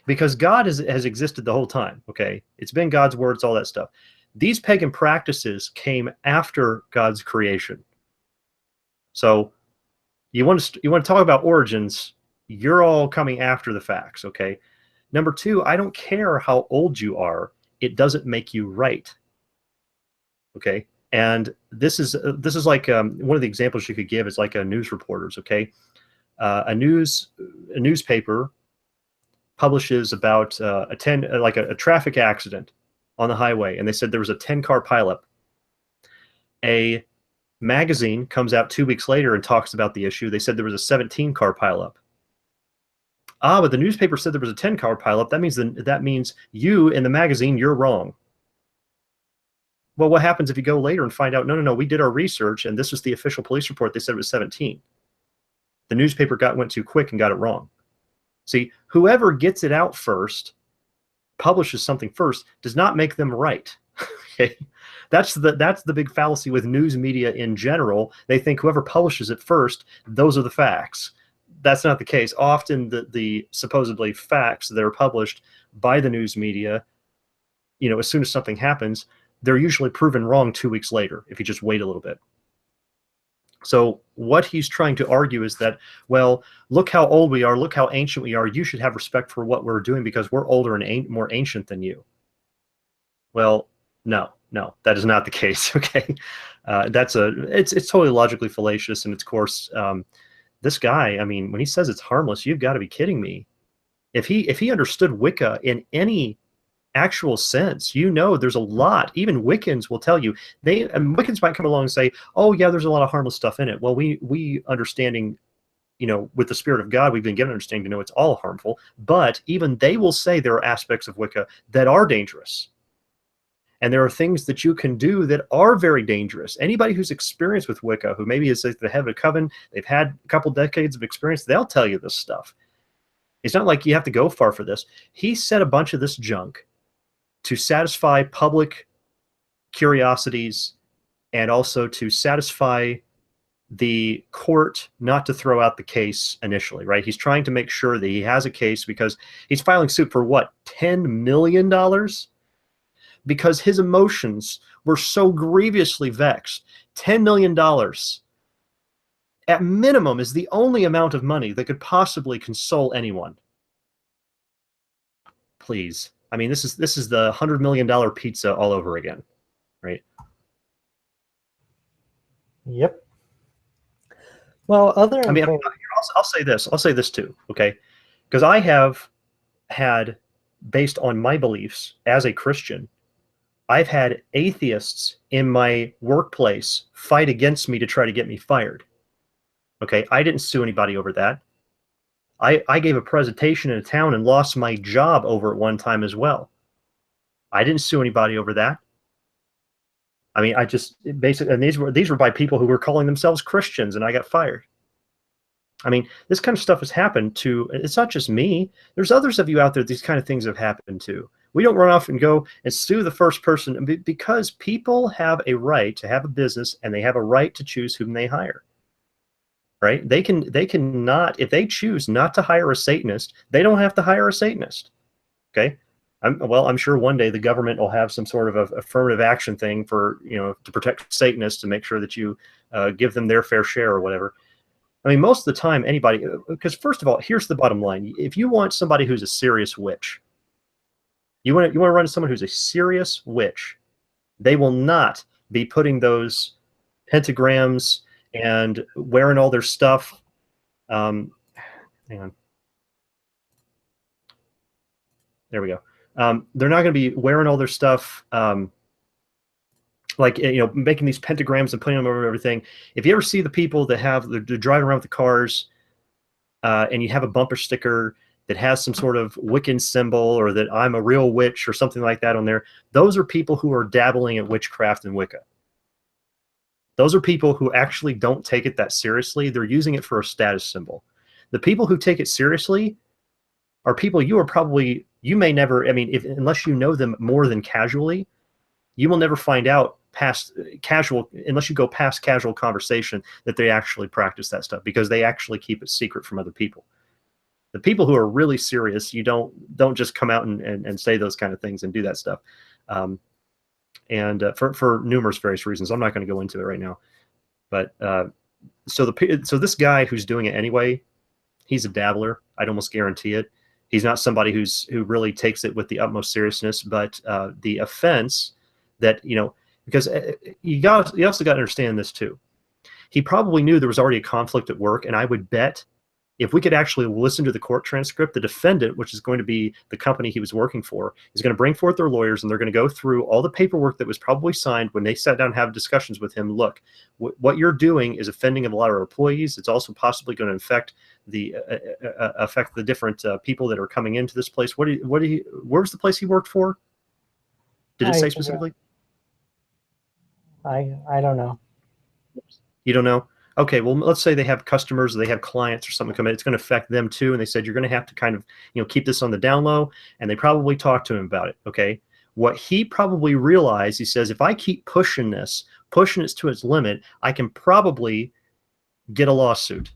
A: Because God has existed the whole time, okay? It's been God's words, all that stuff. These pagan practices came after God's creation. So you want to talk about origins, you're all coming after the facts, okay? Number two, I don't care how old you are, it doesn't make you right. Okay? And this is like one of the examples you could give is like news reporters, okay? A newspaper publishes about a traffic accident on the highway, and they said there was a 10-car pileup. A magazine comes out 2 weeks later and talks about the issue. They said there was a 17-car pileup. But the newspaper said there was a 10-car pileup. That means you in the magazine, you're wrong. Well, what happens if you go later and find out, no, we did our research, and this was the official police report. They said it was 17. The newspaper went too quick and got it wrong. See, whoever gets it out first, publishes something first, does not make them right. Okay? That's the big fallacy with news media in general. They think whoever publishes it first, those are the facts. That's not the case. Often the supposedly facts that are published by the news media, as soon as something happens, they're usually proven wrong 2 weeks later if you just wait a little bit. So what he's trying to argue is that, well, look how old we are, look how ancient we are, you should have respect for what we're doing because we're older and more ancient than you. Well, no, that is not the case, okay? It's totally logically fallacious, and of course, this guy, I mean, when he says it's harmless, you've got to be kidding me. If he understood Wicca in any actual sense, there's a lot. Even Wiccans will tell you, Wiccans might come along and say, oh yeah, there's a lot of harmless stuff in it. Well, we understanding, with the Spirit of God, we've been given understanding to know it's all harmful, but even they will say there are aspects of Wicca that are dangerous. And there are things that you can do that are very dangerous. Anybody who's experienced with Wicca, who maybe is at the head of a coven, they've had a couple decades of experience, they'll tell you this stuff. It's not like you have to go far for this. He said a bunch of this junk to satisfy public curiosities and also to satisfy the court not to throw out the case initially, right? He's trying to make sure that he has a case because he's filing suit for what, $10 million? Because his emotions were so grievously vexed. $10 million at minimum is the only amount of money that could possibly console anyone. Please. I mean, this is the $100 million pizza all over again, right?
B: Yep. Well,
A: I mean, I'll say this. I'll say this too, okay? Because I have had, based on my beliefs as a Christian, I've had atheists in my workplace fight against me to try to get me fired. Okay, I didn't sue anybody over that. I gave a presentation in a town and lost my job over it one time as well. I didn't sue anybody over that. I mean, I just basically, and these were by people who were calling themselves Christians, and I got fired. I mean, this kind of stuff has happened to, it's not just me. There's others of you out there, these kind of things have happened to. We don't run off and go and sue the first person because people have a right to have a business and they have a right to choose whom they hire. Right? They can not, if they choose not to hire a Satanist, they don't have to hire a Satanist. Okay? I'm sure one day the government will have some sort of a affirmative action thing for, to protect Satanists, to make sure that you give them their fair share or whatever. I mean, most of the time, anybody, because first of all, here's the bottom line. If you want somebody who's a serious witch, you want to run someone who's a serious witch, they will not be putting those pentagrams and wearing all their stuff. Hang on. There we go. They're not going to be wearing all their stuff, like, making these pentagrams and putting them over everything. If you ever see the people that they're driving around with the cars, and you have a bumper sticker that has some sort of Wiccan symbol or that I'm a real witch or something like that on there, those are people who are dabbling at witchcraft and Wicca. Those are people who actually don't take it that seriously. They're using it for a status symbol. The people who take it seriously are people you may never, I mean, unless you know them more than casually, you will never find out unless you go past casual conversation, that they actually practice that stuff, because they actually keep it secret from other people. The people who are really serious, you don't just come out and say those kind of things and do that stuff. For numerous various reasons. I'm not going to go into it right now. But so this guy who's doing it anyway, he's a dabbler. I'd almost guarantee it. He's not somebody who really takes it with the utmost seriousness. But the offense that, because you also got to understand this too. He probably knew there was already a conflict at work, and I would bet if we could actually listen to the court transcript, the defendant, which is going to be the company he was working for, is going to bring forth their lawyers, and they're going to go through all the paperwork that was probably signed when they sat down and have discussions with him. Look, what you're doing is offending a lot of our employees. It's also possibly going to affect the different people that are coming into this place. Where's the place he worked for? Did it say specifically?
B: I don't know.
A: You don't know? Okay, well, let's say they have customers or they have clients or something come in. It's going to affect them too. And they said, you're going to have to kind of, keep this on the down low. And they probably talked to him about it. Okay. What he probably realized, he says, if I keep pushing it to its limit, I can probably get a lawsuit.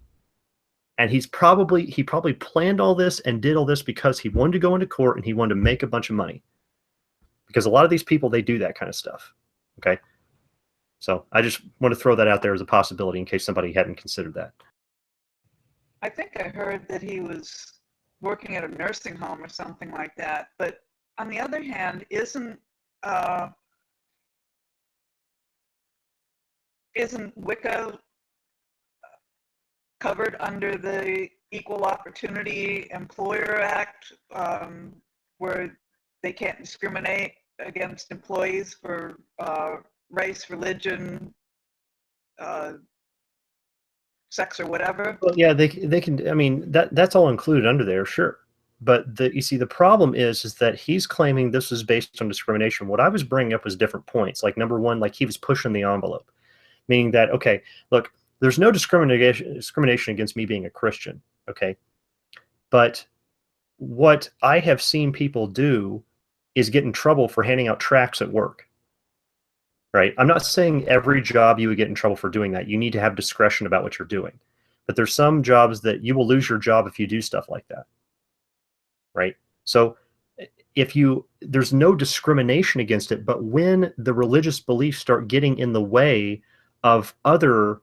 A: And he probably planned all this and did all this because he wanted to go into court and he wanted to make a bunch of money. Because a lot of these people, they do that kind of stuff. Okay. So I just want to throw that out there as a possibility in case somebody hadn't considered that.
C: I think I heard that he was working at a nursing home or something like that. But on the other hand, isn't Wicca covered under the Equal Opportunity Employer Act, where they can't discriminate against employees for race, religion, sex, or whatever?
A: Well, yeah, they can. I mean, that's all included under there, sure. But you see, the problem is that he's claiming this is based on discrimination. What I was bringing up was different points. Like, number one, like he was pushing the envelope, meaning that, okay, look, there's no discrimination against me being a Christian, okay, but what I have seen people do is get in trouble for handing out tracts at work. Right? I'm not saying every job you would get in trouble for doing that. You need to have discretion about what you're doing. But there's some jobs that you will lose your job if you do stuff like that. Right? So there's no discrimination against it, but when the religious beliefs start getting in the way of other,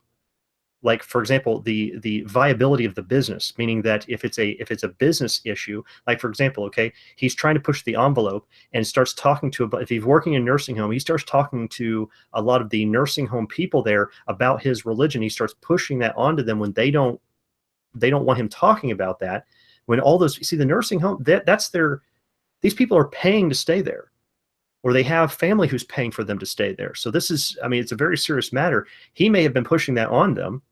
A: like for example, the viability of the business, meaning that if it's a business issue, like for example, okay, he's trying to push the envelope and starts talking to, if he's working in a nursing home, he starts talking to a lot of the nursing home people there about his religion. He starts pushing that onto them when they don't want him talking about that. When all those, see, the nursing home, these people are paying to stay there, or they have family who's paying for them to stay there. So this is, I mean, it's a very serious matter. He may have been pushing that on them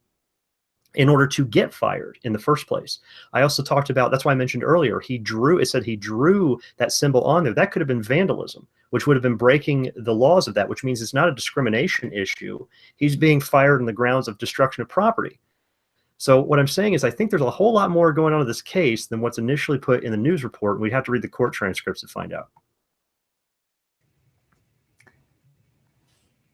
A: in order to get fired in the first place. I also talked about, that's why I mentioned earlier, it said he drew that symbol on there. That could have been vandalism, which would have been breaking the laws of that, which means it's not a discrimination issue. He's being fired on the grounds of destruction of property. So what I'm saying is I think there's a whole lot more going on in this case than what's initially put in the news report. We'd have to read the court transcripts to find out.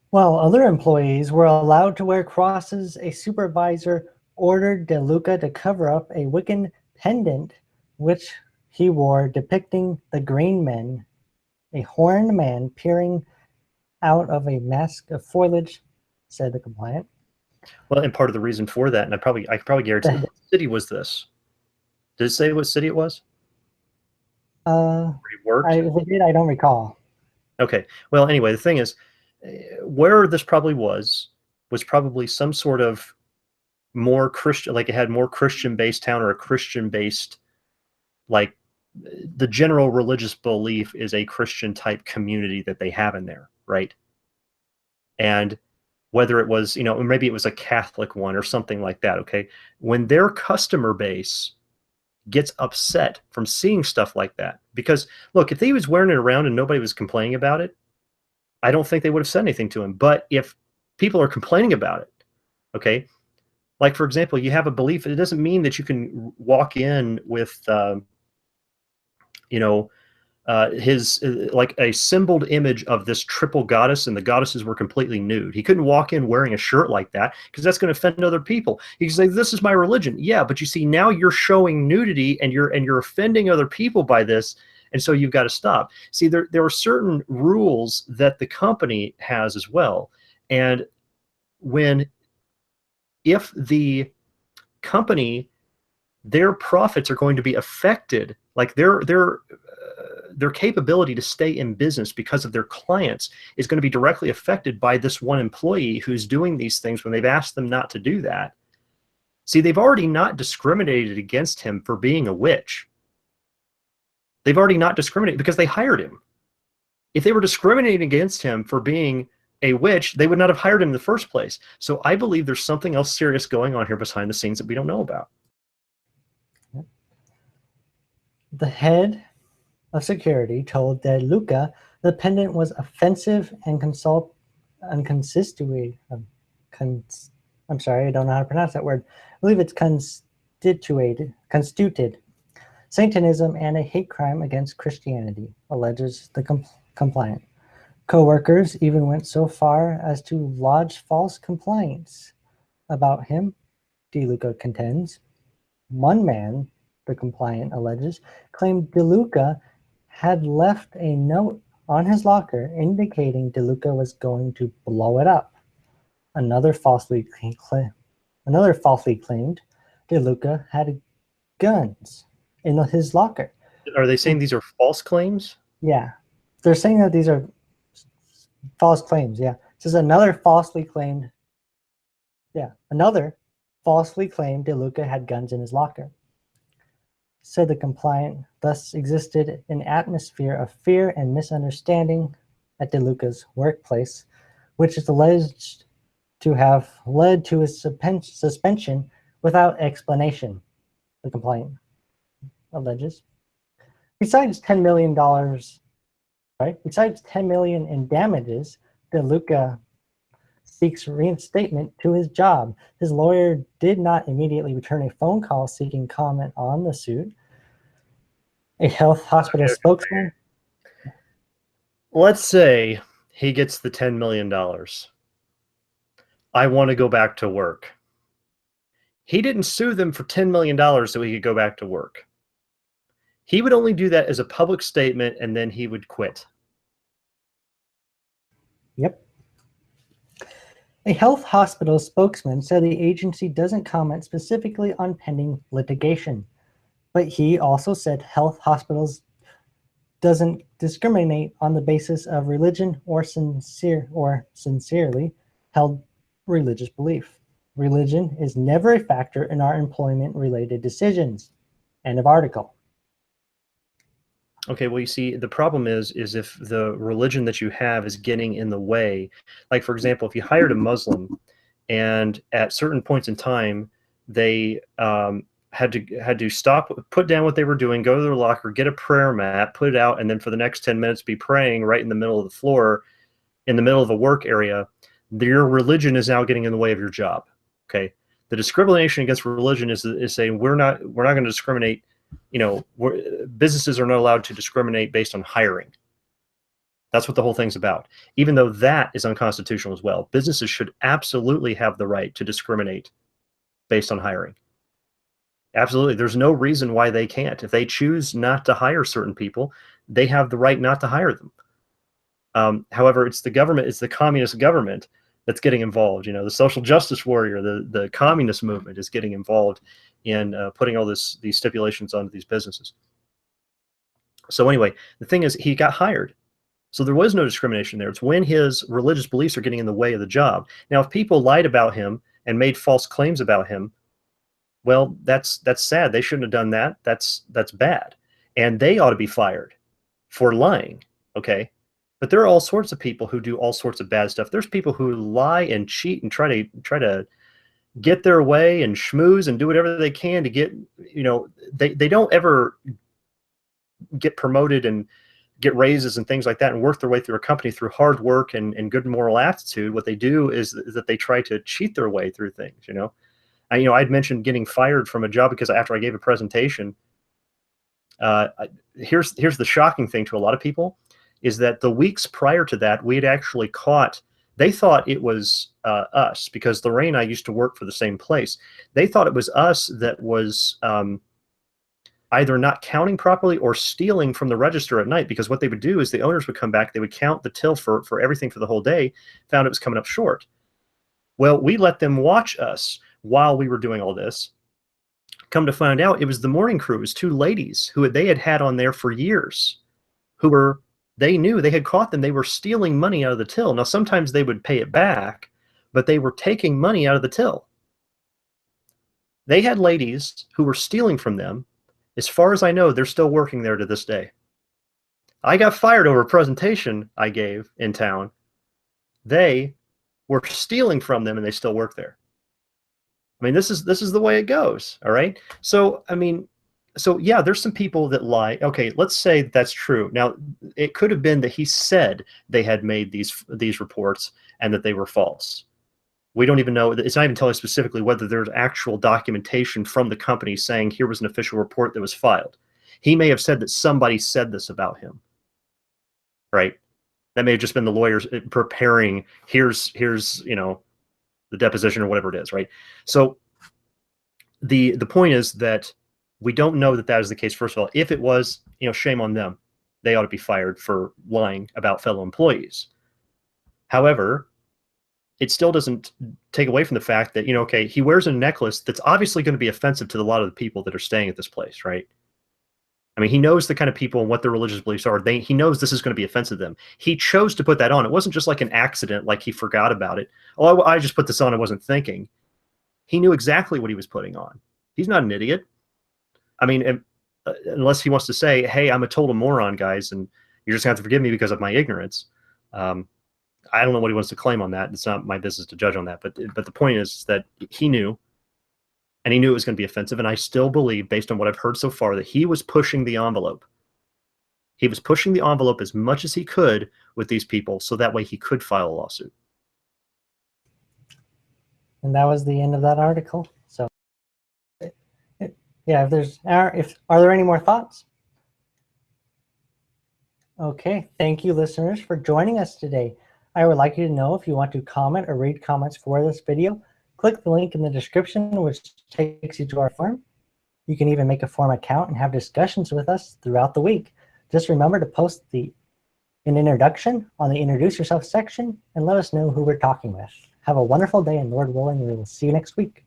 B: While other employees were allowed to wear crosses, a supervisor ordered DeLuca to cover up a Wiccan pendant which he wore depicting the Green Men, a horned man peering out of a mask of foliage, said the complaint.
A: Well, and part of the reason for that, and I could probably guarantee, what city was this? Did it say what city it was? Where he worked?
B: If it did, I don't recall.
A: Okay. Well, anyway, the thing is, where this probably was probably some sort of more Christian, like it had more Christian-based town, or a Christian-based, like the general religious belief is a Christian type community that they have in there, right? And whether it was, maybe it was a Catholic one or something like that, okay? When their customer base gets upset from seeing stuff like that, because look, if he was wearing it around and nobody was complaining about it, I don't think they would have said anything to him. But if people are complaining about it, okay, like for example, you have a belief, it doesn't mean that you can walk in with, his like a symboled image of this triple goddess, and the goddesses were completely nude. He couldn't walk in wearing a shirt like that because that's going to offend other people. He can say, "This is my religion." Yeah, but you see, now you're showing nudity, and you're offending other people by this, and so you've got to stop. See, there are certain rules that the company has as well, and if the company, their profits are going to be affected, like their capability to stay in business because of their clients is going to be directly affected by this one employee who's doing these things when they've asked them not to do that. See, they've already not discriminated against him for being a witch. They've already not discriminated because they hired him. If they were discriminating against him for being a witch, they would not have hired him in the first place. So I believe there's something else serious going on here behind the scenes that we don't know about.
B: The head of security told DeLuca the pendant was offensive and I'm sorry, I don't know how to pronounce that word. I believe it's constituted Satanism and a hate crime against Christianity, alleges the complaint. Co-workers even went so far as to lodge false complaints about him, DeLuca contends. One man, the complaint alleges, claimed DeLuca had left a note on his locker indicating DeLuca was going to blow it up. Another falsely claimed DeLuca had guns in his locker.
A: Are they saying these are false claims?
B: Yeah, they're saying that these are false claims. Yeah, this is another falsely claimed. Yeah, another falsely claimed DeLuca had guns in his locker. Said the complaint, thus existed an atmosphere of fear and misunderstanding at DeLuca's workplace, which is alleged to have led to his suspension without explanation, the complaint alleges. Besides $10 million, besides $10 million in damages, DeLuca seeks reinstatement to his job. His lawyer did not immediately return a phone call seeking comment on the suit. A health hospital spokesman.
A: Let's say he gets the $10 million. I want to go back to work. He didn't sue them for $10 million so he could go back to work. He would only do that as a public statement, and then he would quit.
B: Yep. A health hospital spokesman said the agency doesn't comment specifically on pending litigation, but he also said health hospitals doesn't discriminate on the basis of religion or sincerely held religious belief. Religion is never a factor in our employment-related decisions. End of article.
A: Okay, well, you see, the problem is if the religion that you have is getting in the way, like, for example, if you hired a Muslim and at certain points in time, they had to stop, put down what they were doing, go to their locker, get a prayer mat, put it out, and then for the next 10 minutes be praying right in the middle of the floor, in the middle of a work area, your religion is now getting in the way of your job. Okay, the discrimination against religion is saying we're not going to discriminate. You know, businesses are not allowed to discriminate based on hiring. That's what the whole thing's about. Even though that is unconstitutional as well, businesses should absolutely have the right to discriminate based on hiring. Absolutely. There's no reason why they can't. If they choose not to hire certain people, they have the right not to hire them. However, it's the government, it's the communist government that's getting involved. You know, the social justice warrior, the communist movement is getting involved in putting all these stipulations onto these businesses. So anyway, the thing is, he got hired. So there was no discrimination there. It's when his religious beliefs are getting in the way of the job. Now, if people lied about him and made false claims about him, well, that's sad. They shouldn't have done that. That's bad. And they ought to be fired for lying, okay? But there are all sorts of people who do all sorts of bad stuff. There's people who lie and cheat and try to get their way and schmooze and do whatever they can to get, you know, they don't ever get promoted and get raises and things like that and work their way through a company through hard work and good moral aptitude. What they do is that they try to cheat their way through things, you know. I'd mentioned getting fired from a job because after I gave a presentation, here's the shocking thing to a lot of people is that the weeks prior to that, we had actually caught, they thought it was us because Lorraine and I used to work for the same place. They thought it was us that was either not counting properly or stealing from the register at night, because what they would do is the owners would come back, they would count the till for everything for the whole day, found it was coming up short. Well, we let them watch us while we were doing all this. Come to find out, it was the morning crew. It was two ladies who they had on there for years, who were, they knew, they had caught them. They were stealing money out of the till. Now, sometimes they would pay it back, but they were taking money out of the till. They had ladies who were stealing from them. As far as I know, they're still working there to this day. I got fired over a presentation I gave in town. They were stealing from them and they still work there. I mean, this is the way it goes. All right. So, I mean, so yeah, there's some people that lie. Okay, let's say that's true. Now, it could have been that he said they had made these reports and that they were false. We don't even know. It's not even telling us specifically whether there's actual documentation from the company saying here was an official report that was filed. He may have said that somebody said this about him. Right. That may have just been the lawyers preparing. Here's you know, the deposition or whatever it is, right? So the point is that we don't know that that is the case. First of all, if it was, you know, shame on them. They ought to be fired for lying about fellow employees. However, it still doesn't take away from the fact that, you know, okay, he wears a necklace that's obviously going to be offensive to a lot of the people that are staying at this place, right? I mean, he knows the kind of people and what their religious beliefs are. He knows this is going to be offensive to them. He chose to put that on. It wasn't just like an accident, like he forgot about it. Oh, I just put this on. I wasn't thinking. He knew exactly what he was putting on. He's not an idiot. I mean, unless he wants to say, hey, I'm a total moron, guys, and you're just going to have to forgive me because of my ignorance. I don't know what he wants to claim on that. It's not my business to judge on that. But the point is that he knew, and he knew it was going to be offensive. And I still believe, based on what I've heard so far, that he was pushing the envelope. He was pushing the envelope as much as he could with these people, so that way he could file a lawsuit.
B: And that was the end of that article. So, yeah, are there any more thoughts? Okay, thank you listeners for joining us today. I would like you to know if you want to comment or read comments for this video, click the link in the description which takes you to our forum. You can even make a forum account and have discussions with us throughout the week. Just remember to post an introduction on the Introduce Yourself section and let us know who we're talking with. Have a wonderful day, and Lord willing, we will see you next week.